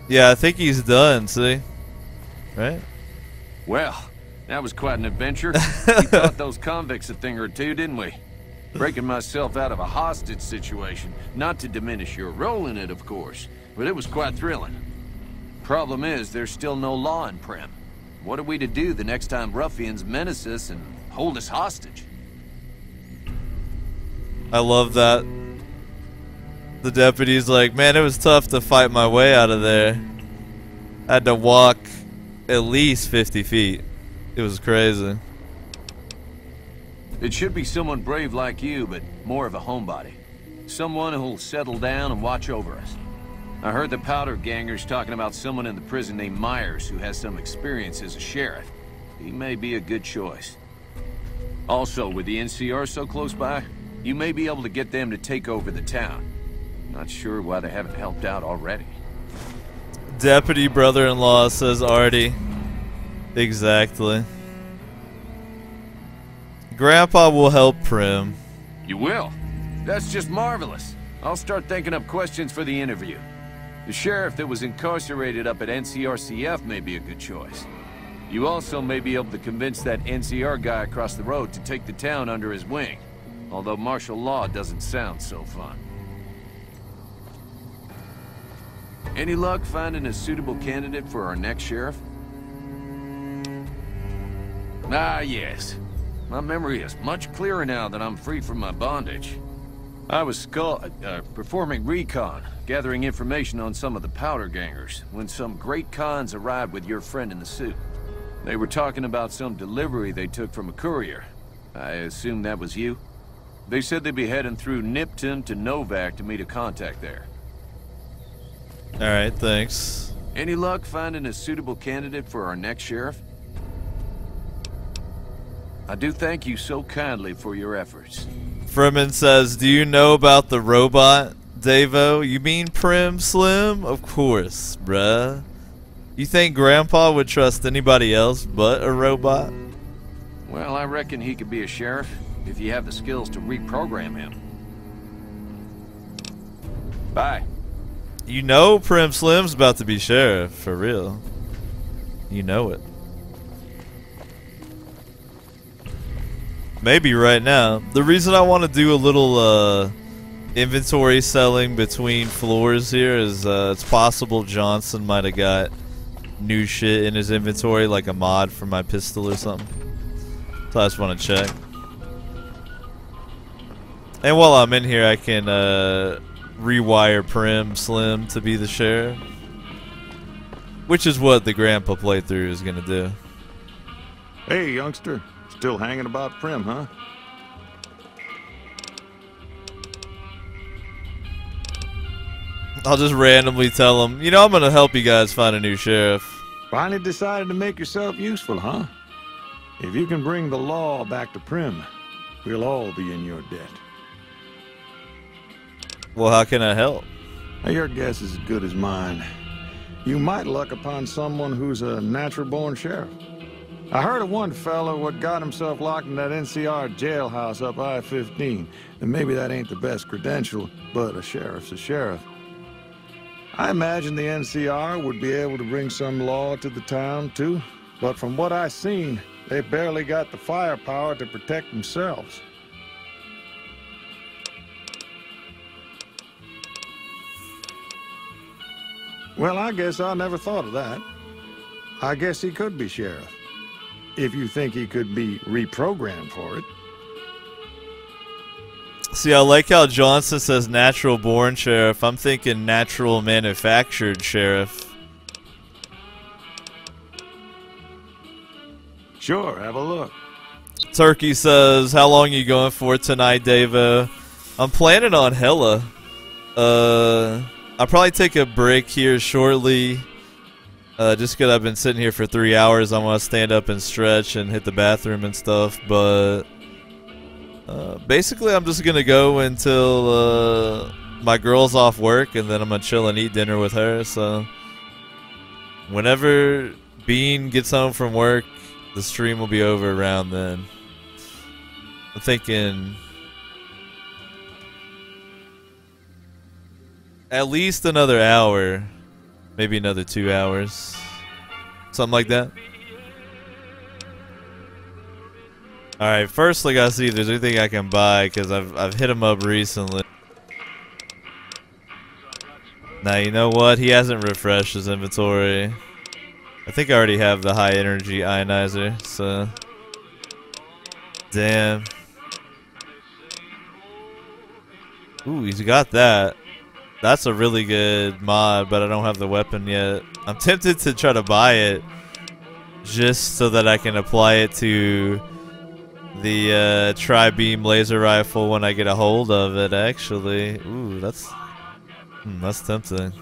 A: Yeah, I think he's done, see? Right?
G: Well, that was quite an adventure. We taught those convicts a thing or two, didn't we? Breaking myself out of a hostage situation. Not to diminish your role in it, of course, but it was quite thrilling. Problem is, there's still no law in Prim. What are we to do the next time ruffians menace us and hold us hostage?
A: I love that. The deputy's like, man, it was tough to fight my way out of there. I had to walk at least 50 feet. It was crazy.
G: It should be someone brave like you, but more of a homebody. Someone who'll settle down and watch over us. I heard the powder gangers talking about someone in the prison named Myers who has some experience as a sheriff. He may be a good choice. Also, with the NCR so close by, you may be able to get them to take over the town. Not sure why they haven't helped out already.
A: Deputy brother-in-law says Artie. Exactly. Grandpa will help Prim.
G: You will? That's just marvelous. I'll start thinking up questions for the interview. The sheriff that was incarcerated up at NCRCF may be a good choice. You also may be able to convince that NCR guy across the road to take the town under his wing. Although martial law doesn't sound so fun. Any luck finding a suitable candidate for our next sheriff? Ah, yes. My memory is much clearer now that I'm free from my bondage. I was performing recon, gathering information on some of the powder gangers, when some great cons arrived with your friend in the suit. They were talking about some delivery they took from a courier. I assume that was you? They said they'd be heading through Nipton to Novak to meet a contact there.
A: Alright, thanks.
G: Any luck finding a suitable candidate for our next sheriff? I do thank you so kindly for your efforts.
A: Freeman says, do you know about the robot, Davo? You mean Prim Slim? Of course, bruh. You think Grandpa would trust anybody else but a robot?
G: Well, I reckon he could be a sheriff if you have the skills to reprogram him. Bye.
A: You know Prim Slim's about to be sheriff, for real. You know it. Maybe right now. The reason I want to do a little inventory selling between floors here is it's possible Johnson might have got new shit in his inventory, like a mod for my pistol or something. So I just want to check. And while I'm in here, I can rewire Prim Slim to be the sheriff, which is what the Grandpa playthrough is gonna do.
B: Hey, youngster. Still hanging about Prim, huh?
A: I'll just randomly tell him, you know, I'm gonna help you guys find a new sheriff.
B: Finally decided to make yourself useful, huh? If you can bring the law back to Prim, we'll all be in your debt.
A: Well, how can I help?
B: Now, your guess is as good as mine. You might luck upon someone who's a natural-born sheriff. I heard of one fellow what got himself locked in that NCR jailhouse up I-15. And maybe that ain't the best credential, but a sheriff's a sheriff. I imagine the NCR would be able to bring some law to the town, too. But from what I've seen, they barely got the firepower to protect themselves. Well, I guess I never thought of that. I guess he could be sheriff. If you think he could be reprogrammed for it.
A: See, I like how Johnson says natural born sheriff. I'm thinking natural manufactured sheriff.
B: Sure, have a look.
A: Turkey says, how long are you going for tonight, Davo? I'm planning on hella. I'll probably take a break here shortly. Just because I've been sitting here for 3 hours, I want to stand up and stretch and hit the bathroom and stuff. But basically, I'm just going to go until my girl's off work, and then I'm going to chill and eat dinner with her. So whenever Bean gets home from work, the stream will be over around then. I'm thinking at least another hour. Maybe another 2 hours. Something like that. Alright, first I gotta see if there's anything I can buy, because I've hit him up recently. Now, you know what? He hasn't refreshed his inventory. I think I already have the high energy ionizer, so... Damn. Ooh, he's got that. That's a really good mod, but I don't have the weapon yet. I'm tempted to try to buy it just so that I can apply it to the tri-beam laser rifle when I get a hold of it, actually. Ooh, that's tempting.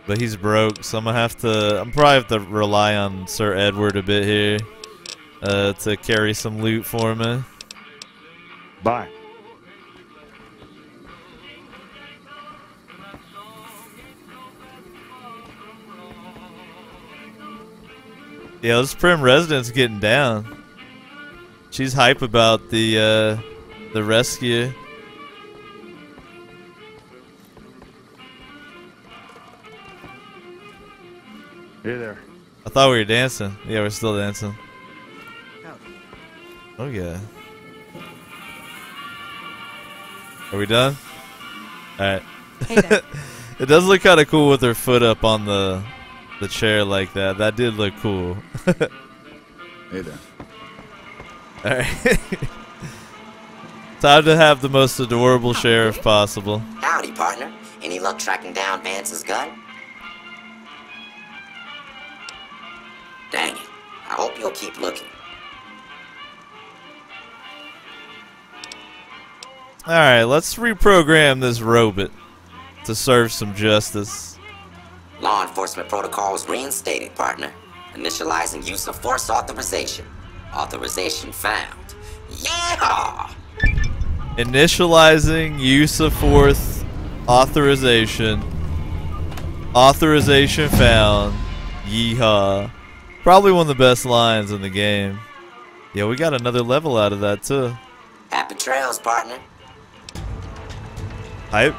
A: But he's broke, so I'm probably have to rely on Sir Edward a bit here to carry some loot for me.
B: Bye.
A: Yeah, this Prim resident's getting down. She's hype about the rescue.
B: Hey there.
A: I thought we were dancing. Yeah, we're still dancing.
C: Howdy.
A: Oh yeah. Are we done? All right.
E: Hey there.
A: It does look kind of cool with her foot up on the the chair like that. That did look cool.
H: Hey there.
A: Alright. Time to have the most adorable sheriff possible.
F: Howdy, partner. Any luck tracking down Vance's gun? Dang it. I hope you'll keep looking.
A: Alright, let's reprogram this robot to serve some justice.
F: Law enforcement protocols reinstated, partner. Initializing use of force authorization. Authorization found. Yeah!
A: Initializing use of force authorization. Authorization found. Yeehaw. Probably one of the best lines in the game. Yeah, we got another level out of that too.
F: Happy trails, partner.
A: Hype.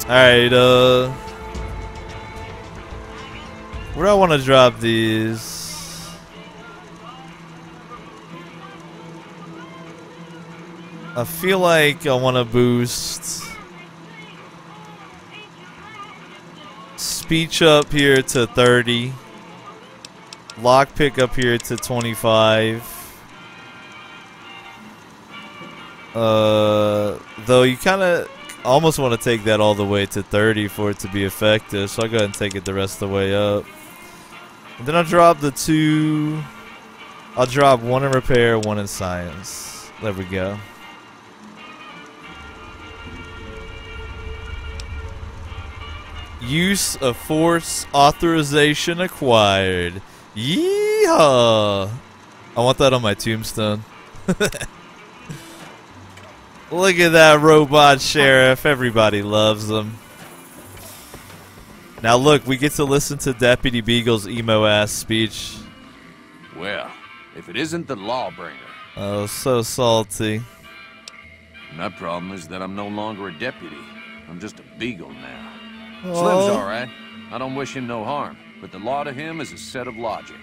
A: Alright, where do I want to drop these? I feel like I want to boost speech up here to 30. Lockpick up here to 25. Though you kind of almost want to take that all the way to 30 for it to be effective, so I'll go ahead and take it the rest of the way up. And then I'll drop the 2. I'll drop 1 in repair, 1 in science. There we go. Use of force authorization acquired. Yeehaw! I want that on my tombstone. Look at that robot sheriff. Everybody loves him. Now look, we get to listen to Deputy Beagle's emo-ass speech.
G: Well, if it isn't the lawbringer.
A: Oh, so salty.
G: My problem is that I'm no longer a deputy. I'm just a beagle now.
A: Oh.
G: Slim's alright. I don't wish him no harm, but the law to him is a set of logic.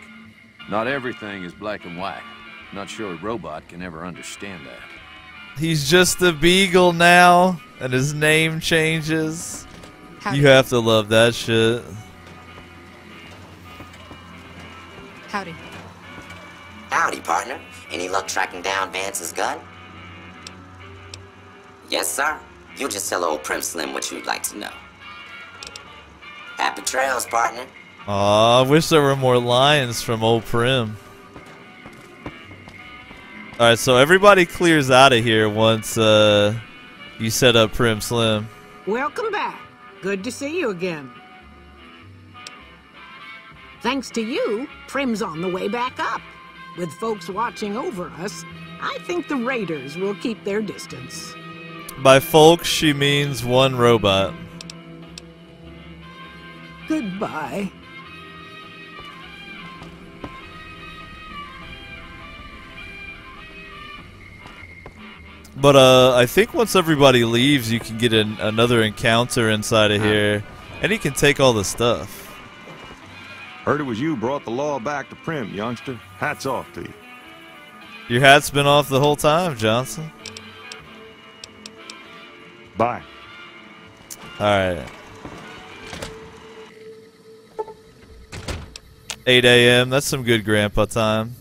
G: Not everything is black and white. Not sure a robot can ever understand that.
A: He's just a beagle now, and his name changes.
E: Howdy.
A: You have to love that shit.
E: Howdy.
F: Howdy, partner. Any luck tracking down Vance's gun? Yes, sir. You just tell old Prim Slim what you'd like to know. Happy trails, partner.
A: Aw, I wish there were more lines from old Prim. Alright, so everybody clears out of here once you set up Prim Slim.
D: Welcome back. Good to see you again. Thanks to you, Prim's on the way back up. With folks watching over us, I think the raiders will keep their distance.
A: By folks, she means one robot.
D: Goodbye.
A: But I think once everybody leaves, you can get another encounter inside of here, and he can take all the stuff.
B: Heard it was you brought the law back to Prim, youngster. Hats off to you.
A: Your hat's been off the whole time, Johnson.
B: Bye.
A: Alright. 8 a.m. That's some good grandpa time.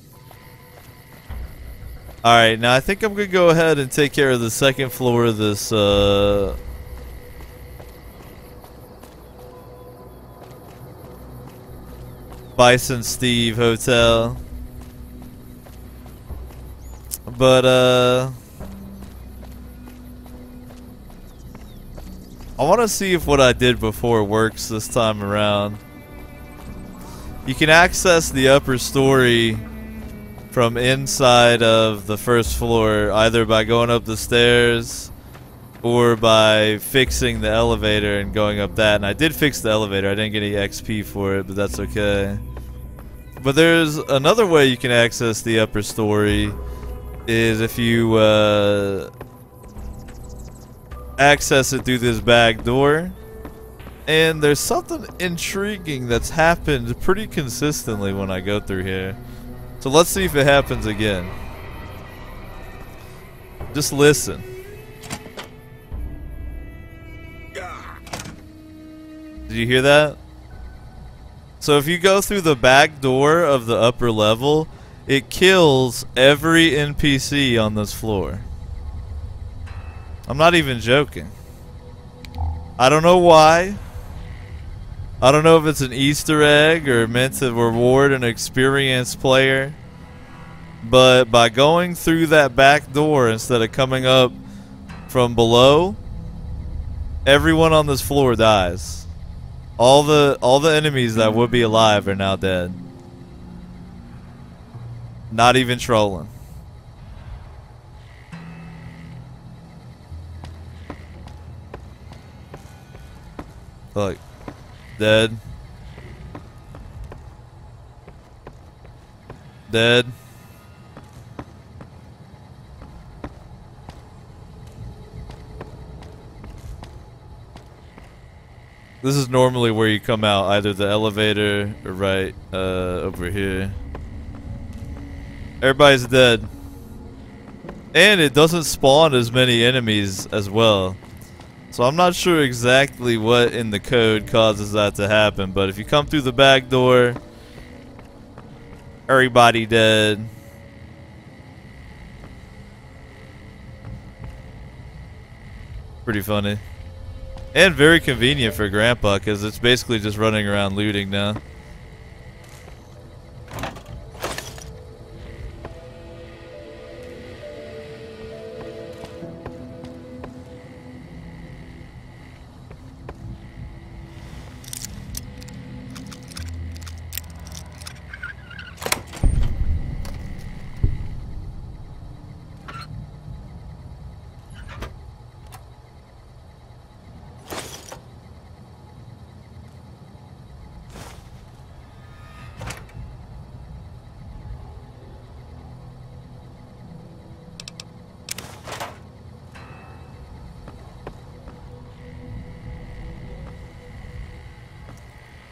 A: Alright, now I think I'm going to go ahead and take care of the second floor of this, Bison Steve Hotel. But, I want to see if what I did before works this time around. You can access the upper story from inside of the first floor, either by going up the stairs or by fixing the elevator and going up that. And I did fix the elevator. I didn't get any XP for it, but that's okay. But there's another way you can access the upper story, is if you access it through this back door. And there's something intriguing that's happened pretty consistently when I go through here. So let's see if it happens again. Just listen. Did you hear that? So if you go through the back door of the upper level, it kills every NPC on this floor. I'm not even joking. I don't know why. I don't know if it's an Easter egg or meant to reward an experienced player. But by going through that back door instead of coming up from below, everyone on this floor dies. All the enemies that would be alive are now dead. Not even trolling. Look. Dead. Dead. This is normally where you come out, either the elevator or right over here. Everybody's dead. And it doesn't spawn as many enemies as well. So I'm not sure exactly what in the code causes that to happen, but if you come through the back door, everybody dead. Pretty funny. And very convenient for Grandpa, because it's basically just running around looting now.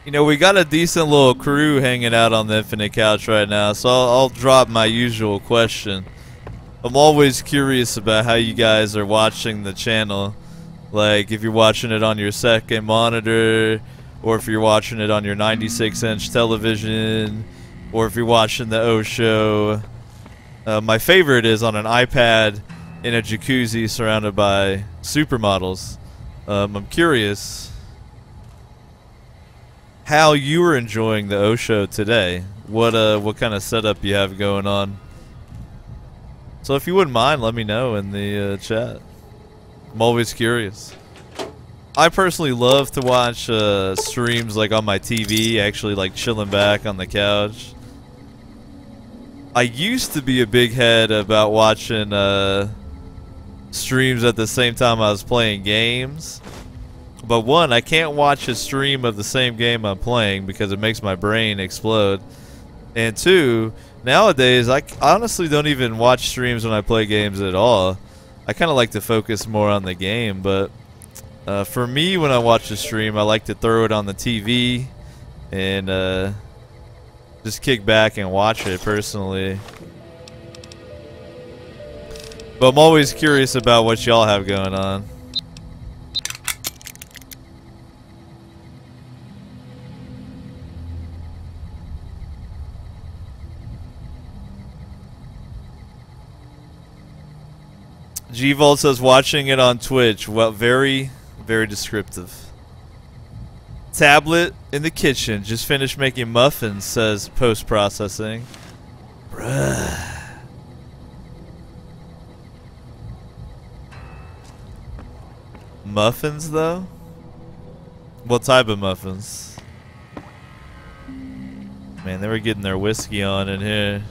A: You know, we got a decent little crew hanging out on the Infinite Couch right now, so I'll drop my usual question. I'm always curious about how you guys are watching the channel. Like, if you're watching it on your second monitor, or if you're watching it on your 96-inch television, or if you're watching the O Show. My favorite is on an iPad in a jacuzzi surrounded by supermodels. I'm curious how you are enjoying the O Show today. What kind of setup you have going on. So if you wouldn't mind, let me know in the chat. I'm always curious. I personally love to watch streams like on my TV, actually like chilling back on the couch. I used to be a big head about watching streams at the same time I was playing games. But one, I can't watch a stream of the same game I'm playing because it makes my brain explode. And two, nowadays I honestly don't even watch streams when I play games at all. I kind of like to focus more on the game, but for me, when I watch a stream, I like to throw it on the TV and just kick back and watch it personally. But I'm always curious about what y'all have going on. G-Vault says watching it on Twitch. Well, very, very descriptive. Tablet in the kitchen. Just finished making muffins, says post-processing. Bruh. Muffins, though? What type of muffins? Man, they were getting their whiskey on in here.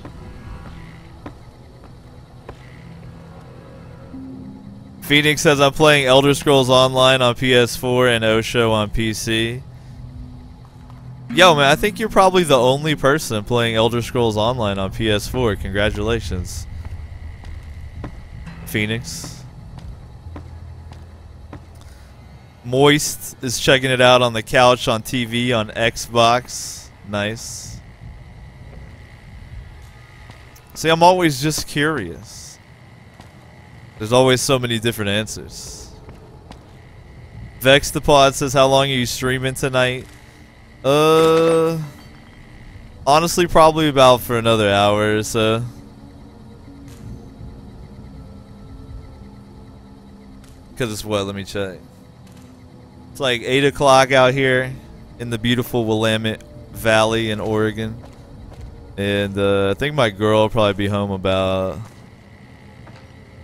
A: Phoenix says I'm playing Elder Scrolls Online on PS4 and Osho on PC. Yo, man, I think you're probably the only person playing Elder Scrolls Online on PS4. Congratulations, Phoenix. Moist is checking it out on the couch on TV on Xbox. Nice. See, I'm always just curious. There's always so many different answers. Vex the Pod says, how long are you streaming tonight? Honestly, probably about for another hour or so. Because it's what? Let me check. It's like 8 o'clock out here in the beautiful Willamette Valley in Oregon. And I think my girl will probably be home about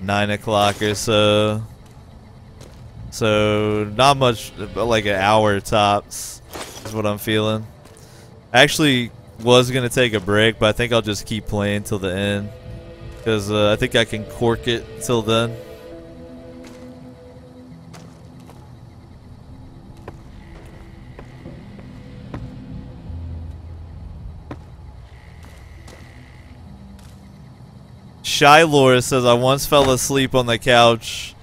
A: 9 o'clock or so. So not much, but like an hour tops is what I'm feeling. I actually was going to take a break, but I think I'll just keep playing till the end. Because I think I can cork it till then. Shylor says, I once fell asleep on the couch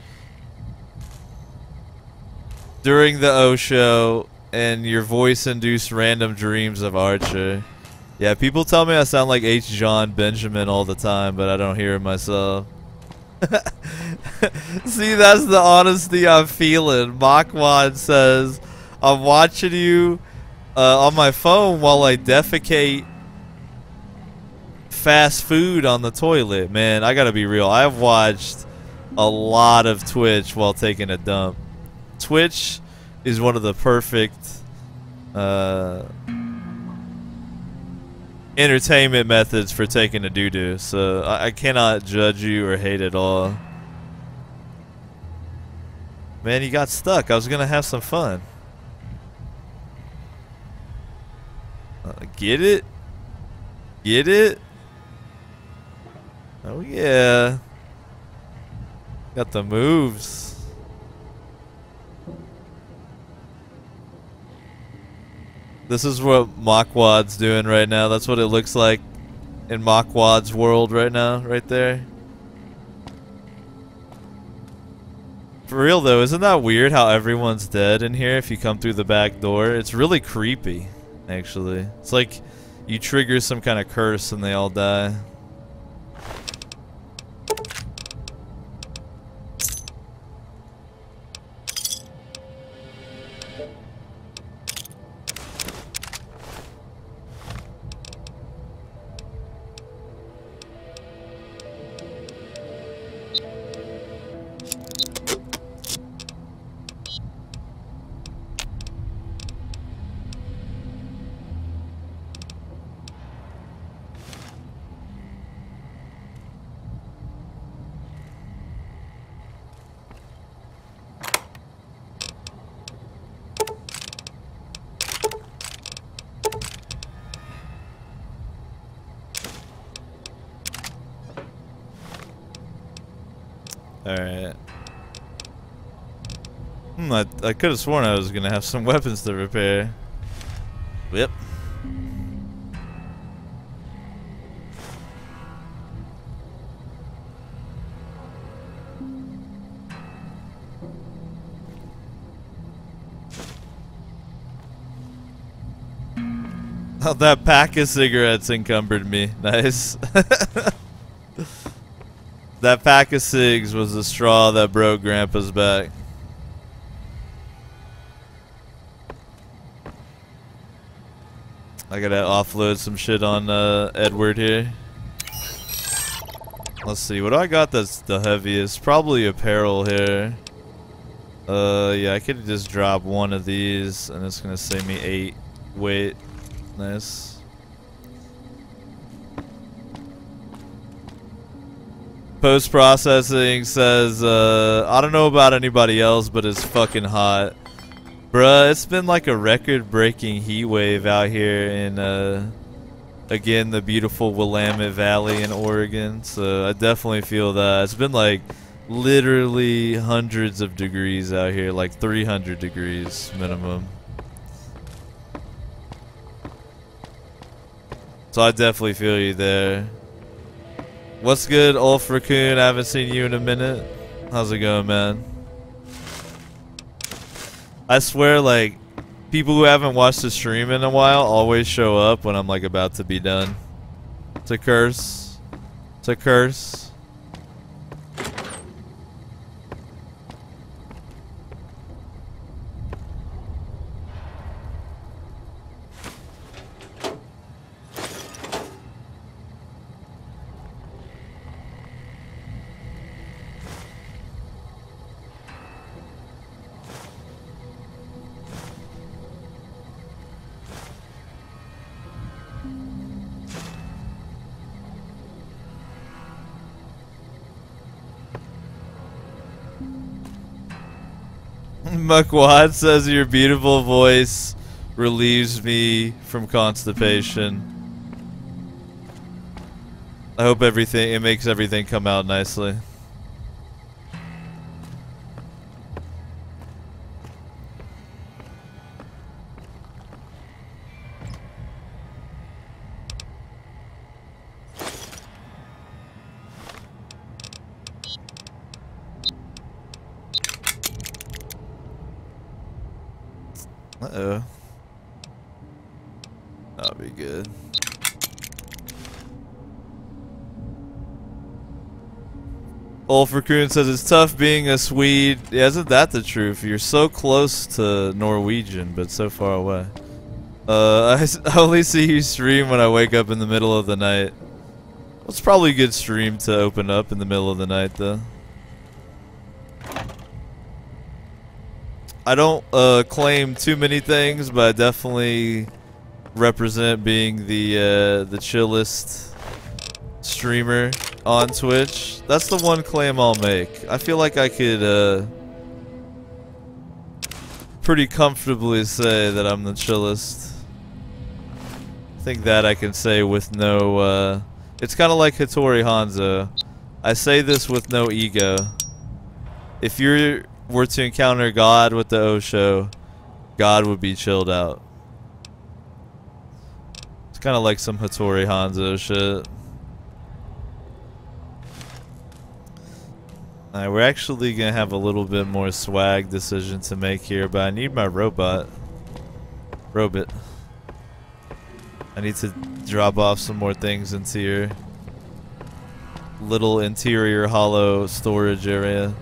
A: during the O show, and your voice induced random dreams of Archer. Yeah, people tell me I sound like H. John Benjamin all the time, but I don't hear it myself. See, that's the honesty I'm feeling. Makwad says, I'm watching you on my phone while I defecate fast food on the toilet. Man, I gotta be real. I've watched a lot of Twitch while taking a dump. Twitch is one of the perfect entertainment methods for taking a doo-doo, so I cannot judge you or hate it all. Man, you got stuck. I was gonna have some fun. Get it? Get it? Oh yeah. Got the moves. This is what Makwad's doing right now. That's what it looks like in Makwad's world right now, right there. For real though, isn't that weird how everyone's dead in here if you come through the back door? It's really creepy, actually. It's like you trigger some kind of curse and they all die. Alright. I could have sworn I was gonna have some weapons to repair. Yep. Oh, that pack of cigarettes encumbered me. Nice. That pack of cigs was the straw that broke Grandpa's back. I gotta offload some shit on Edward here. Let's see, what do I got that's the heaviest? Probably apparel here. Yeah, I could just drop one of these and it's gonna save me 8 weight. Nice. Post-processing says, I don't know about anybody else, but it's fucking hot. Bruh, it's been like a record-breaking heat wave out here in, again, the beautiful Willamette Valley in Oregon. So I definitely feel that. It's been like literally hundreds of degrees out here, like 300 degrees minimum. So I definitely feel you there. What's good, Ulf Raccoon? I haven't seen you in a minute. How's it going, man? I swear, like, people who haven't watched the stream in a while always show up when I'm, like, about to be done. It's a curse. It's a curse. Muckwad says your beautiful voice relieves me from constipation. I hope it makes everything come out nicely. Uh-oh. That'll be good. Ulfraccoon says it's tough being a Swede. Yeah, isn't that the truth? You're so close to Norwegian, but so far away. I only see you stream when I wake up in the middle of the night. Well, it's probably a good stream to open up in the middle of the night, though. I don't claim too many things, but I definitely represent being the chillest streamer on Twitch. That's the one claim I'll make. I feel like I could pretty comfortably say that I'm the chillest. I think that I can say with no it's kind of like Hattori Hanzo. I say this with no ego. If you were to encounter God with the Osho, God would be chilled out. It's kind of like some Hattori Hanzo shit. Alright, we're actually gonna have a little bit more swag decision to make here, but I need my robot. I need to drop off some more things into your little interior hollow storage area.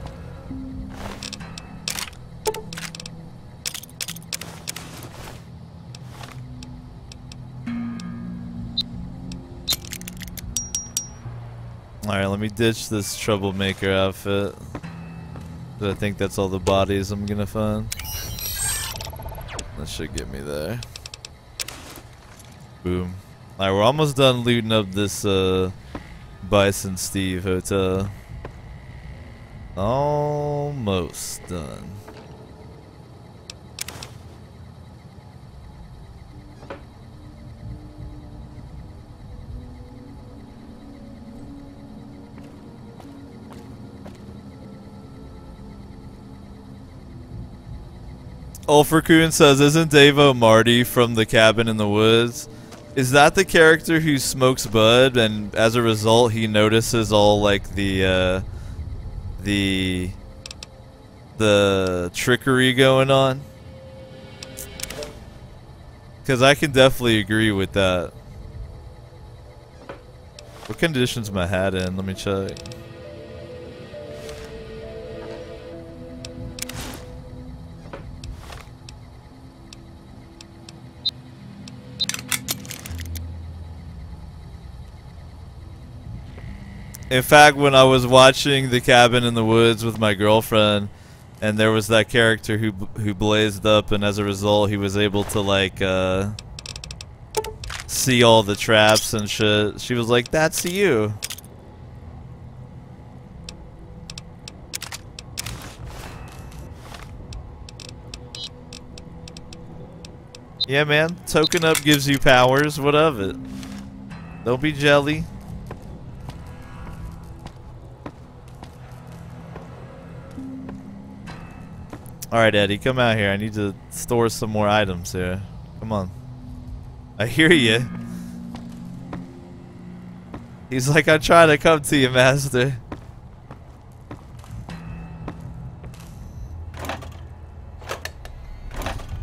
A: Alright, let me ditch this troublemaker outfit. I think that's all the bodies I'm gonna find. That should get me there. Boom. Alright, we're almost done looting up this Bison Steve hotel. Almost done. Ulfraccoon says, isn't Davo Marty from the Cabin in the Woods? Is that the character who smokes bud and as a result he notices all like the trickery going on? Because I can definitely agree with that. What condition's my hat in? Let me check. In fact, when I was watching The Cabin in the Woods with my girlfriend, and there was that character who blazed up, and as a result, he was able to like see all the traps and shit. She was like, "That's you." Yeah, man. Token up gives you powers. What of it? Don't be jelly. Alright, Eddie, come out here. I need to store some more items here. Come on. I hear you. He's like, I'm trying to come to you, master.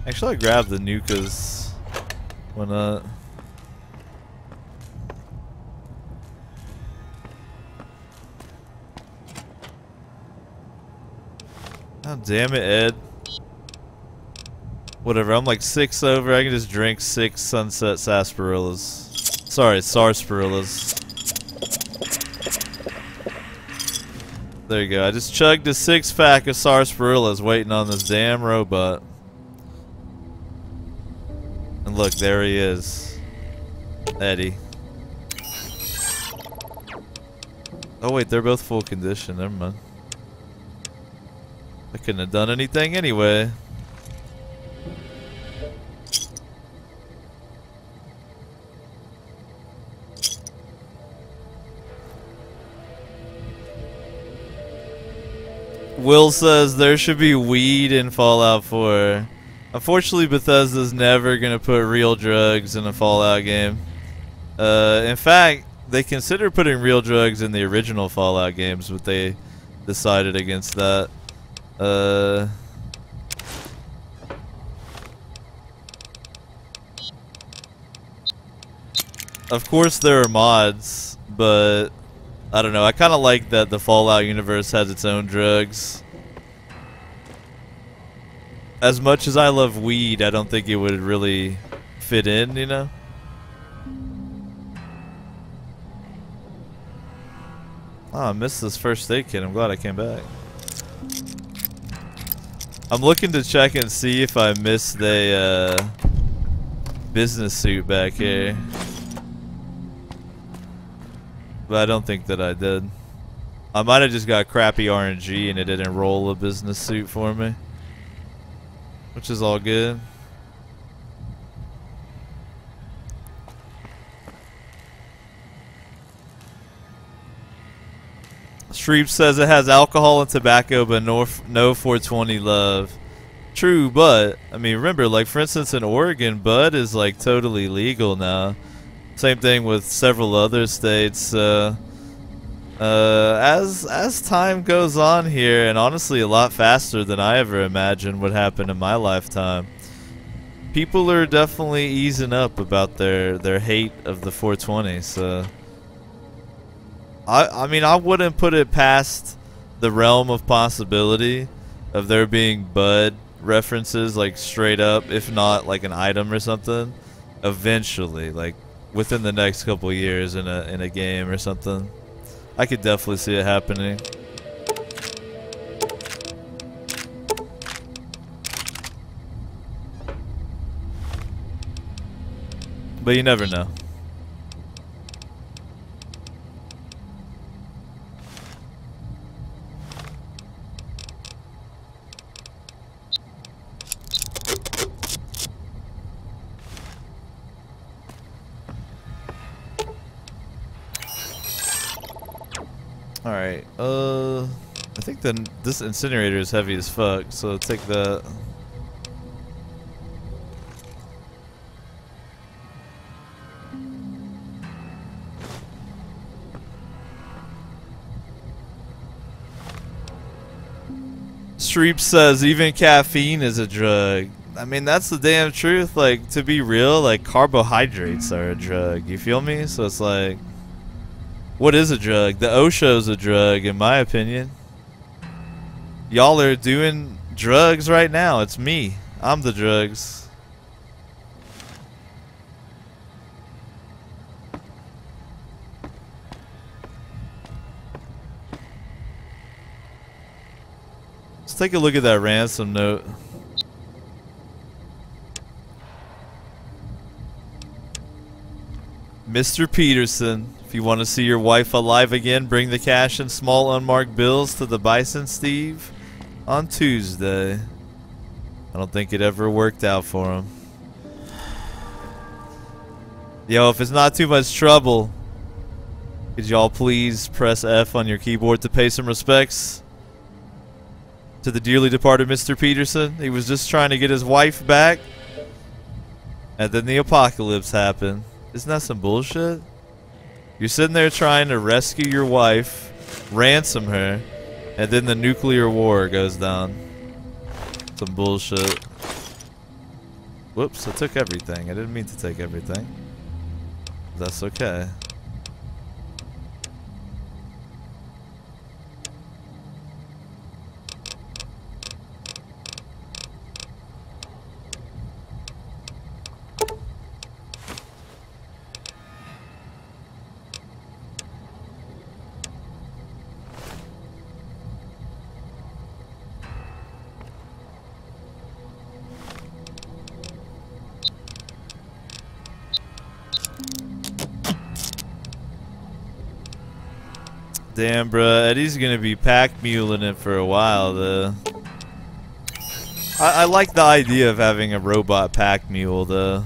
A: Actually, I grabbed the Nukas. Why not? Oh, damn it, Ed. Whatever, I'm like 6 over. I can just drink 6 sunset sarsaparillas. Sorry, sarsaparillas. There you go. I just chugged a 6-pack of sarsaparillas waiting on this damn robot. And look, there he is. Eddie. Oh wait, they're both full condition. Never mind. I couldn't have done anything anyway. Will says there should be weed in Fallout 4. Unfortunately, Bethesda's never gonna put real drugs in a Fallout game. In fact, they considered putting real drugs in the original Fallout games, but they decided against that. Of course there are mods, but I don't know. I kind of like that the Fallout universe has its own drugs. As much as I love weed, I don't think it would really fit in, you know? Oh, I missed this first aid kit. I'm glad I came back. I'm looking to check and see if I missed the business suit back here. But I don't think that I did. I might have just got crappy RNG and it didn't roll a business suit for me. Which is all good. Shreep says it has alcohol and tobacco but no 420 love. True, but I mean remember, like for instance in Oregon, bud is like totally legal now. Same thing with several other states. As time goes on here, and honestly a lot faster than I ever imagined would happen in my lifetime, people are definitely easing up about their hate of the 420. So I mean I wouldn't put it past the realm of possibility of there being bud references like straight up, if not like an item or something, eventually, like within the next couple years in a game or something. I could definitely see it happening. But you never know. Alright, I think this incinerator is heavy as fuck, so take that. Streep says even caffeine is a drug. I mean, that's the damn truth. Like, to be real, like carbohydrates are a drug. You feel me? So it's like, what is a drug? The Osho's a drug, in my opinion. Y'all are doing drugs right now. It's me. I'm the drugs. Let's take a look at that ransom note. Mr. Peterson, if you want to see your wife alive again, bring the cash and small unmarked bills to the Bison Steve on Tuesday. I don't think it ever worked out for him. Yo, if it's not too much trouble, could y'all please press F on your keyboard to pay some respects to the dearly departed Mr. Peterson? He was just trying to get his wife back, and then the apocalypse happened. Isn't that some bullshit? You're sitting there trying to rescue your wife, ransom her, and then the nuclear war goes down. Some bullshit. Whoops, I took everything. I didn't mean to take everything. That's okay. Damn, bruh. Eddie's gonna be pack muling it for a while, though. I like the idea of having a robot pack mule, though.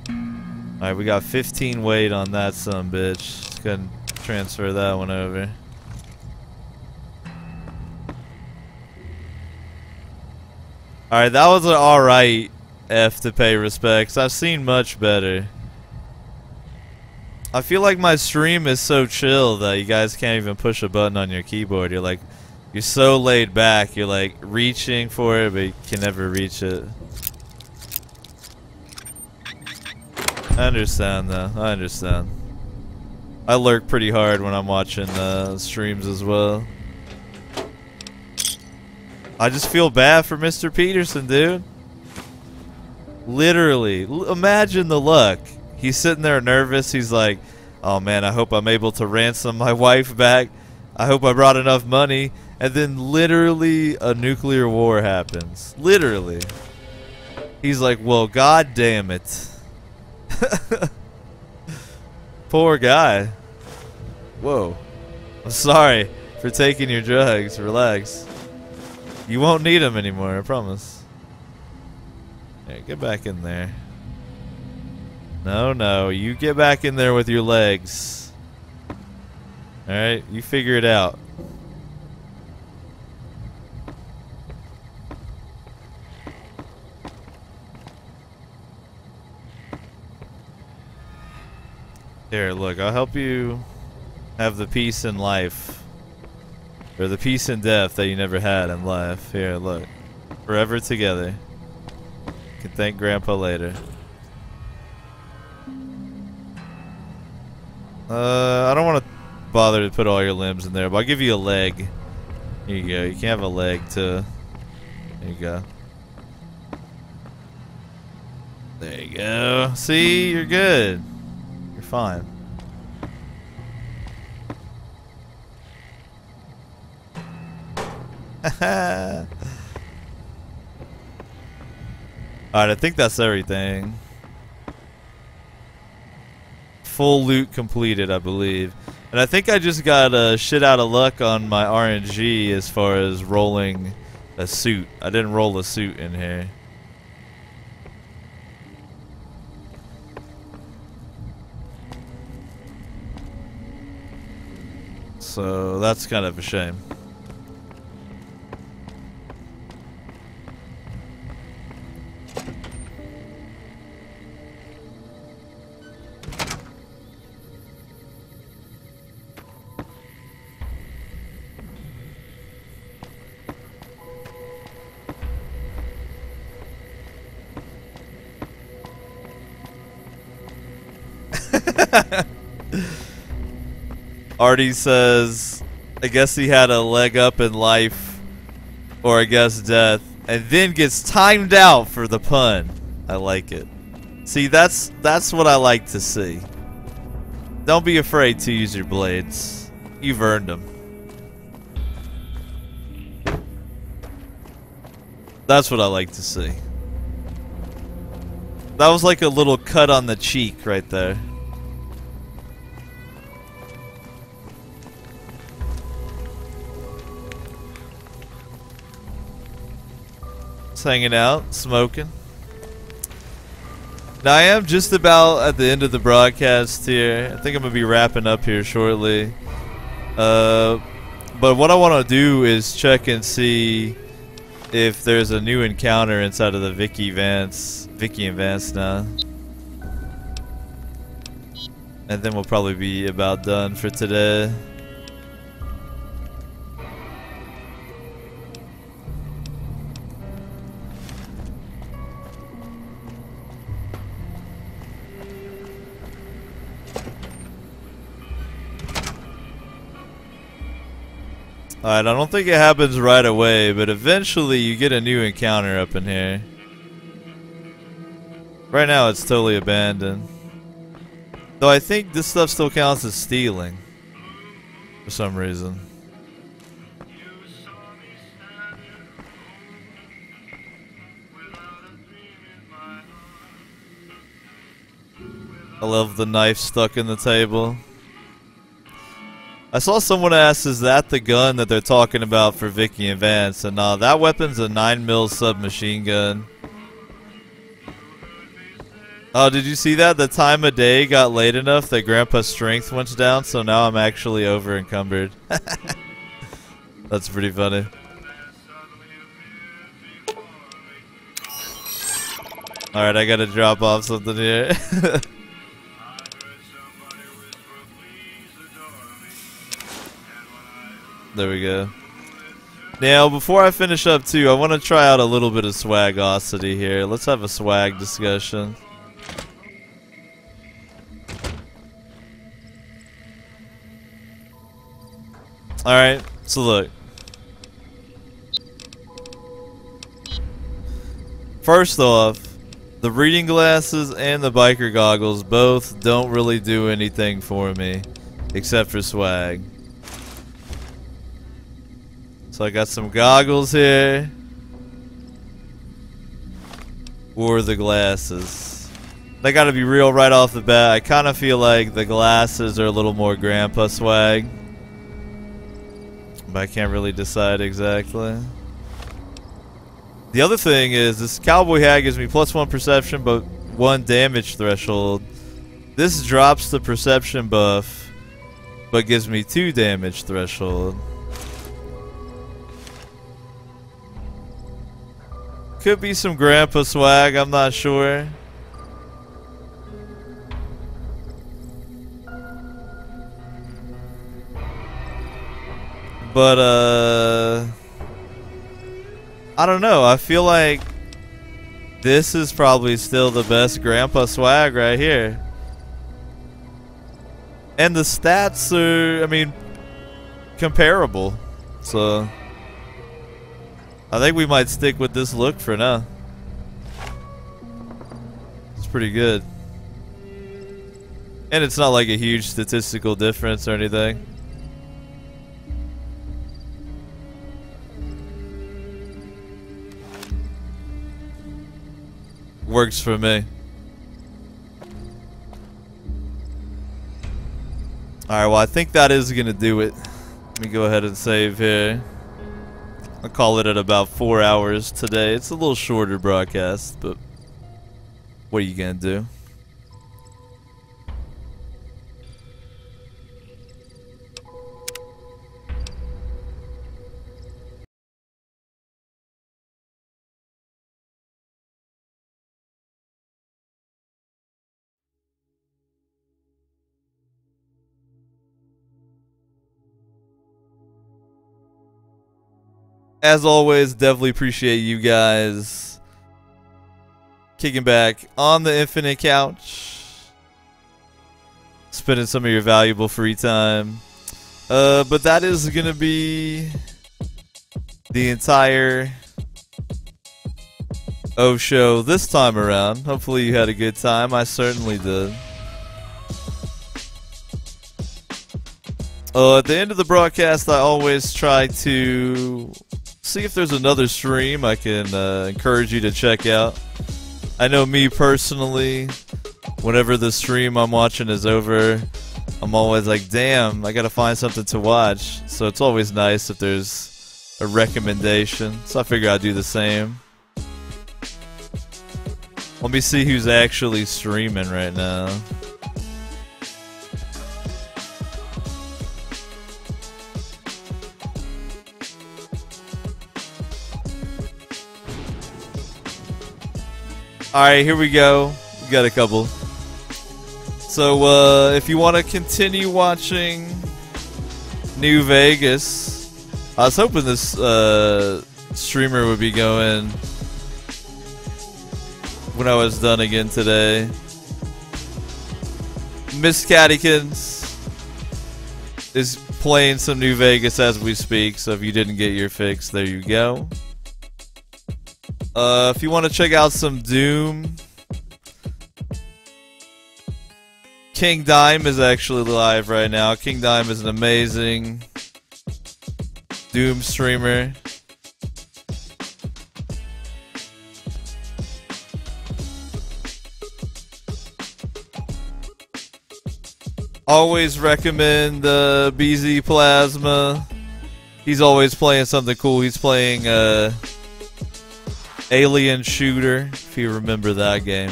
A: Alright, we got 15 weight on that sumbitch. Let's go ahead and transfer that one over. Alright, that was an alright F to pay respects. I've seen much better. I feel like my stream is so chill that you guys can't even push a button on your keyboard. You're so laid back. You're like reaching for it, but you can never reach it. I understand though. I understand. I lurk pretty hard when I'm watching streams as well. I just feel bad for Mr. Peterson, dude. Literally. Imagine the luck. He's sitting there nervous. He's like, oh man, I hope I'm able to ransom my wife back. I hope I brought enough money. And then literally a nuclear war happens. Literally. He's like, well, god damn it. Poor guy. Whoa. I'm sorry for taking your drugs. Relax. You won't need them anymore, I promise. Yeah, get back in there. No, you get back in there with your legs. Alright, you figure it out. Here, look, I'll help you have the peace in life. Or the peace in death that you never had in life. Here, look. Forever together. You can thank Grandpa later. I don't want to bother to put all your limbs in there, but I'll give you a leg. Here you go. You can have a leg too. There you go. There you go. See, you're good. You're fine. Alright, I think that's everything. Full loot completed, I believe. And I think I just got shit out of luck on my RNG as far as rolling a suit. I didn't roll a suit in here. So that's kind of a shame. Artie says, I guess he had a leg up in life, or I guess death, and then gets timed out for the pun. I like it. See, that's what I like to see. Don't be afraid to use your blades. You've earned them. That's what I like to see. That was like a little cut on the cheek right there. Hanging out, smoking. Now I am just about at the end of the broadcast here. I think I'm gonna be wrapping up here shortly. But what I want to do is check and see if there's a new encounter inside of the Vicky and Vance now. And then we'll probably be about done for today. Alright, I don't think it happens right away, but eventually you get a new encounter up in here. Right now it's totally abandoned. Though I think this stuff still counts as stealing. For some reason. I love the knife stuck in the table. I saw someone ask, is that the gun that they're talking about for Vicky and Vance? And that weapon's a 9mm submachine gun. Oh, did you see that? The time of day got late enough that Grandpa's strength went down, so now I'm actually over encumbered. That's pretty funny. Alright, I gotta drop off something here. There we go. Now, before I finish up too, I want to try out a little bit of swagosity here. Let's have a swag discussion. Alright, so look. First off, the reading glasses and the biker goggles both don't really do anything for me, except for swag. So I got some goggles here. Or the glasses. They gotta be real right off the bat. I kind of feel like the glasses are a little more grandpa swag. But I can't really decide exactly. The other thing is, this cowboy hat gives me +1 perception, but 1 damage threshold. This drops the perception buff, but gives me 2 damage threshold. Could be some grandpa swag, I'm not sure. But, I don't know. I feel like this is probably still the best grandpa swag right here. And the stats are, I mean, comparable. So I think we might stick with this look for now. It's pretty good. And it's not like a huge statistical difference or anything. Works for me. Alright, well I think that is gonna do it. Let me go ahead and save here. I'll call it at about 4 hours today. It's a little shorter broadcast, but what are you gonna do? As always, definitely appreciate you guys kicking back on the Infinite Couch, spending some of your valuable free time. But that is going to be the entire show this time around. Hopefully you had a good time. I certainly did. At the end of the broadcast, I always try to see if there's another stream I can encourage you to check out. I know me personally, whenever the stream I'm watching is over, I'm always like, damn, I gotta find something to watch. So it's always nice if there's a recommendation. So I figure I'd do the same. Let me see who's actually streaming right now. Alright, here we go. We got a couple. So, if you want to continue watching New Vegas, I was hoping this streamer would be going when I was done again today. Miss Cattykins is playing some New Vegas as we speak, so if you didn't get your fix, there you go. If you want to check out some Doom, King Dime is actually live right now. King Dime is an amazing Doom streamer. Always recommend BZ Plasma. He's always playing something cool. He's playing Alien Shooter, if you remember that game.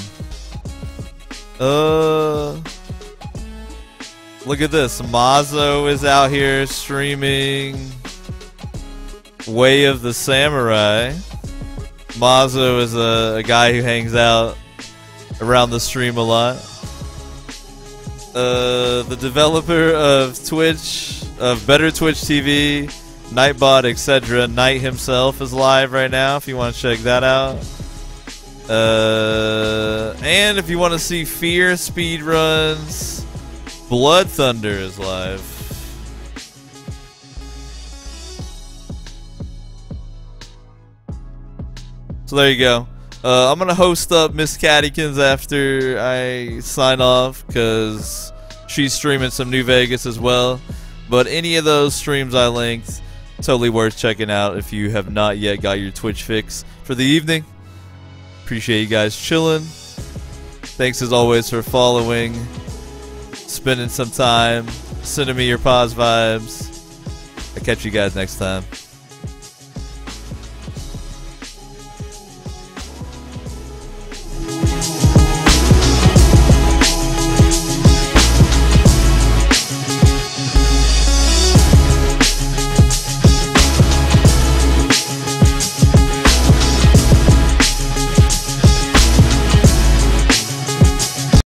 A: Look at this. Mazo is out here streaming Way of the Samurai. Mazo is a guy who hangs out around the stream a lot. The developer of Twitch, of Better Twitch TV, Nightbot, etc. Knight himself is live right now if you want to check that out. And if you want to see Fear speedruns, Blood Thunder is live. So there you go. I'm going to host up Miss Cattykins after I sign off because she's streaming some New Vegas as well. But any of those streams I linked, totally worth checking out if you have not yet got your Twitch fix for the evening. Appreciate you guys chilling. Thanks as always for following, spending some time, sending me your pause vibes. I'll catch you guys next time.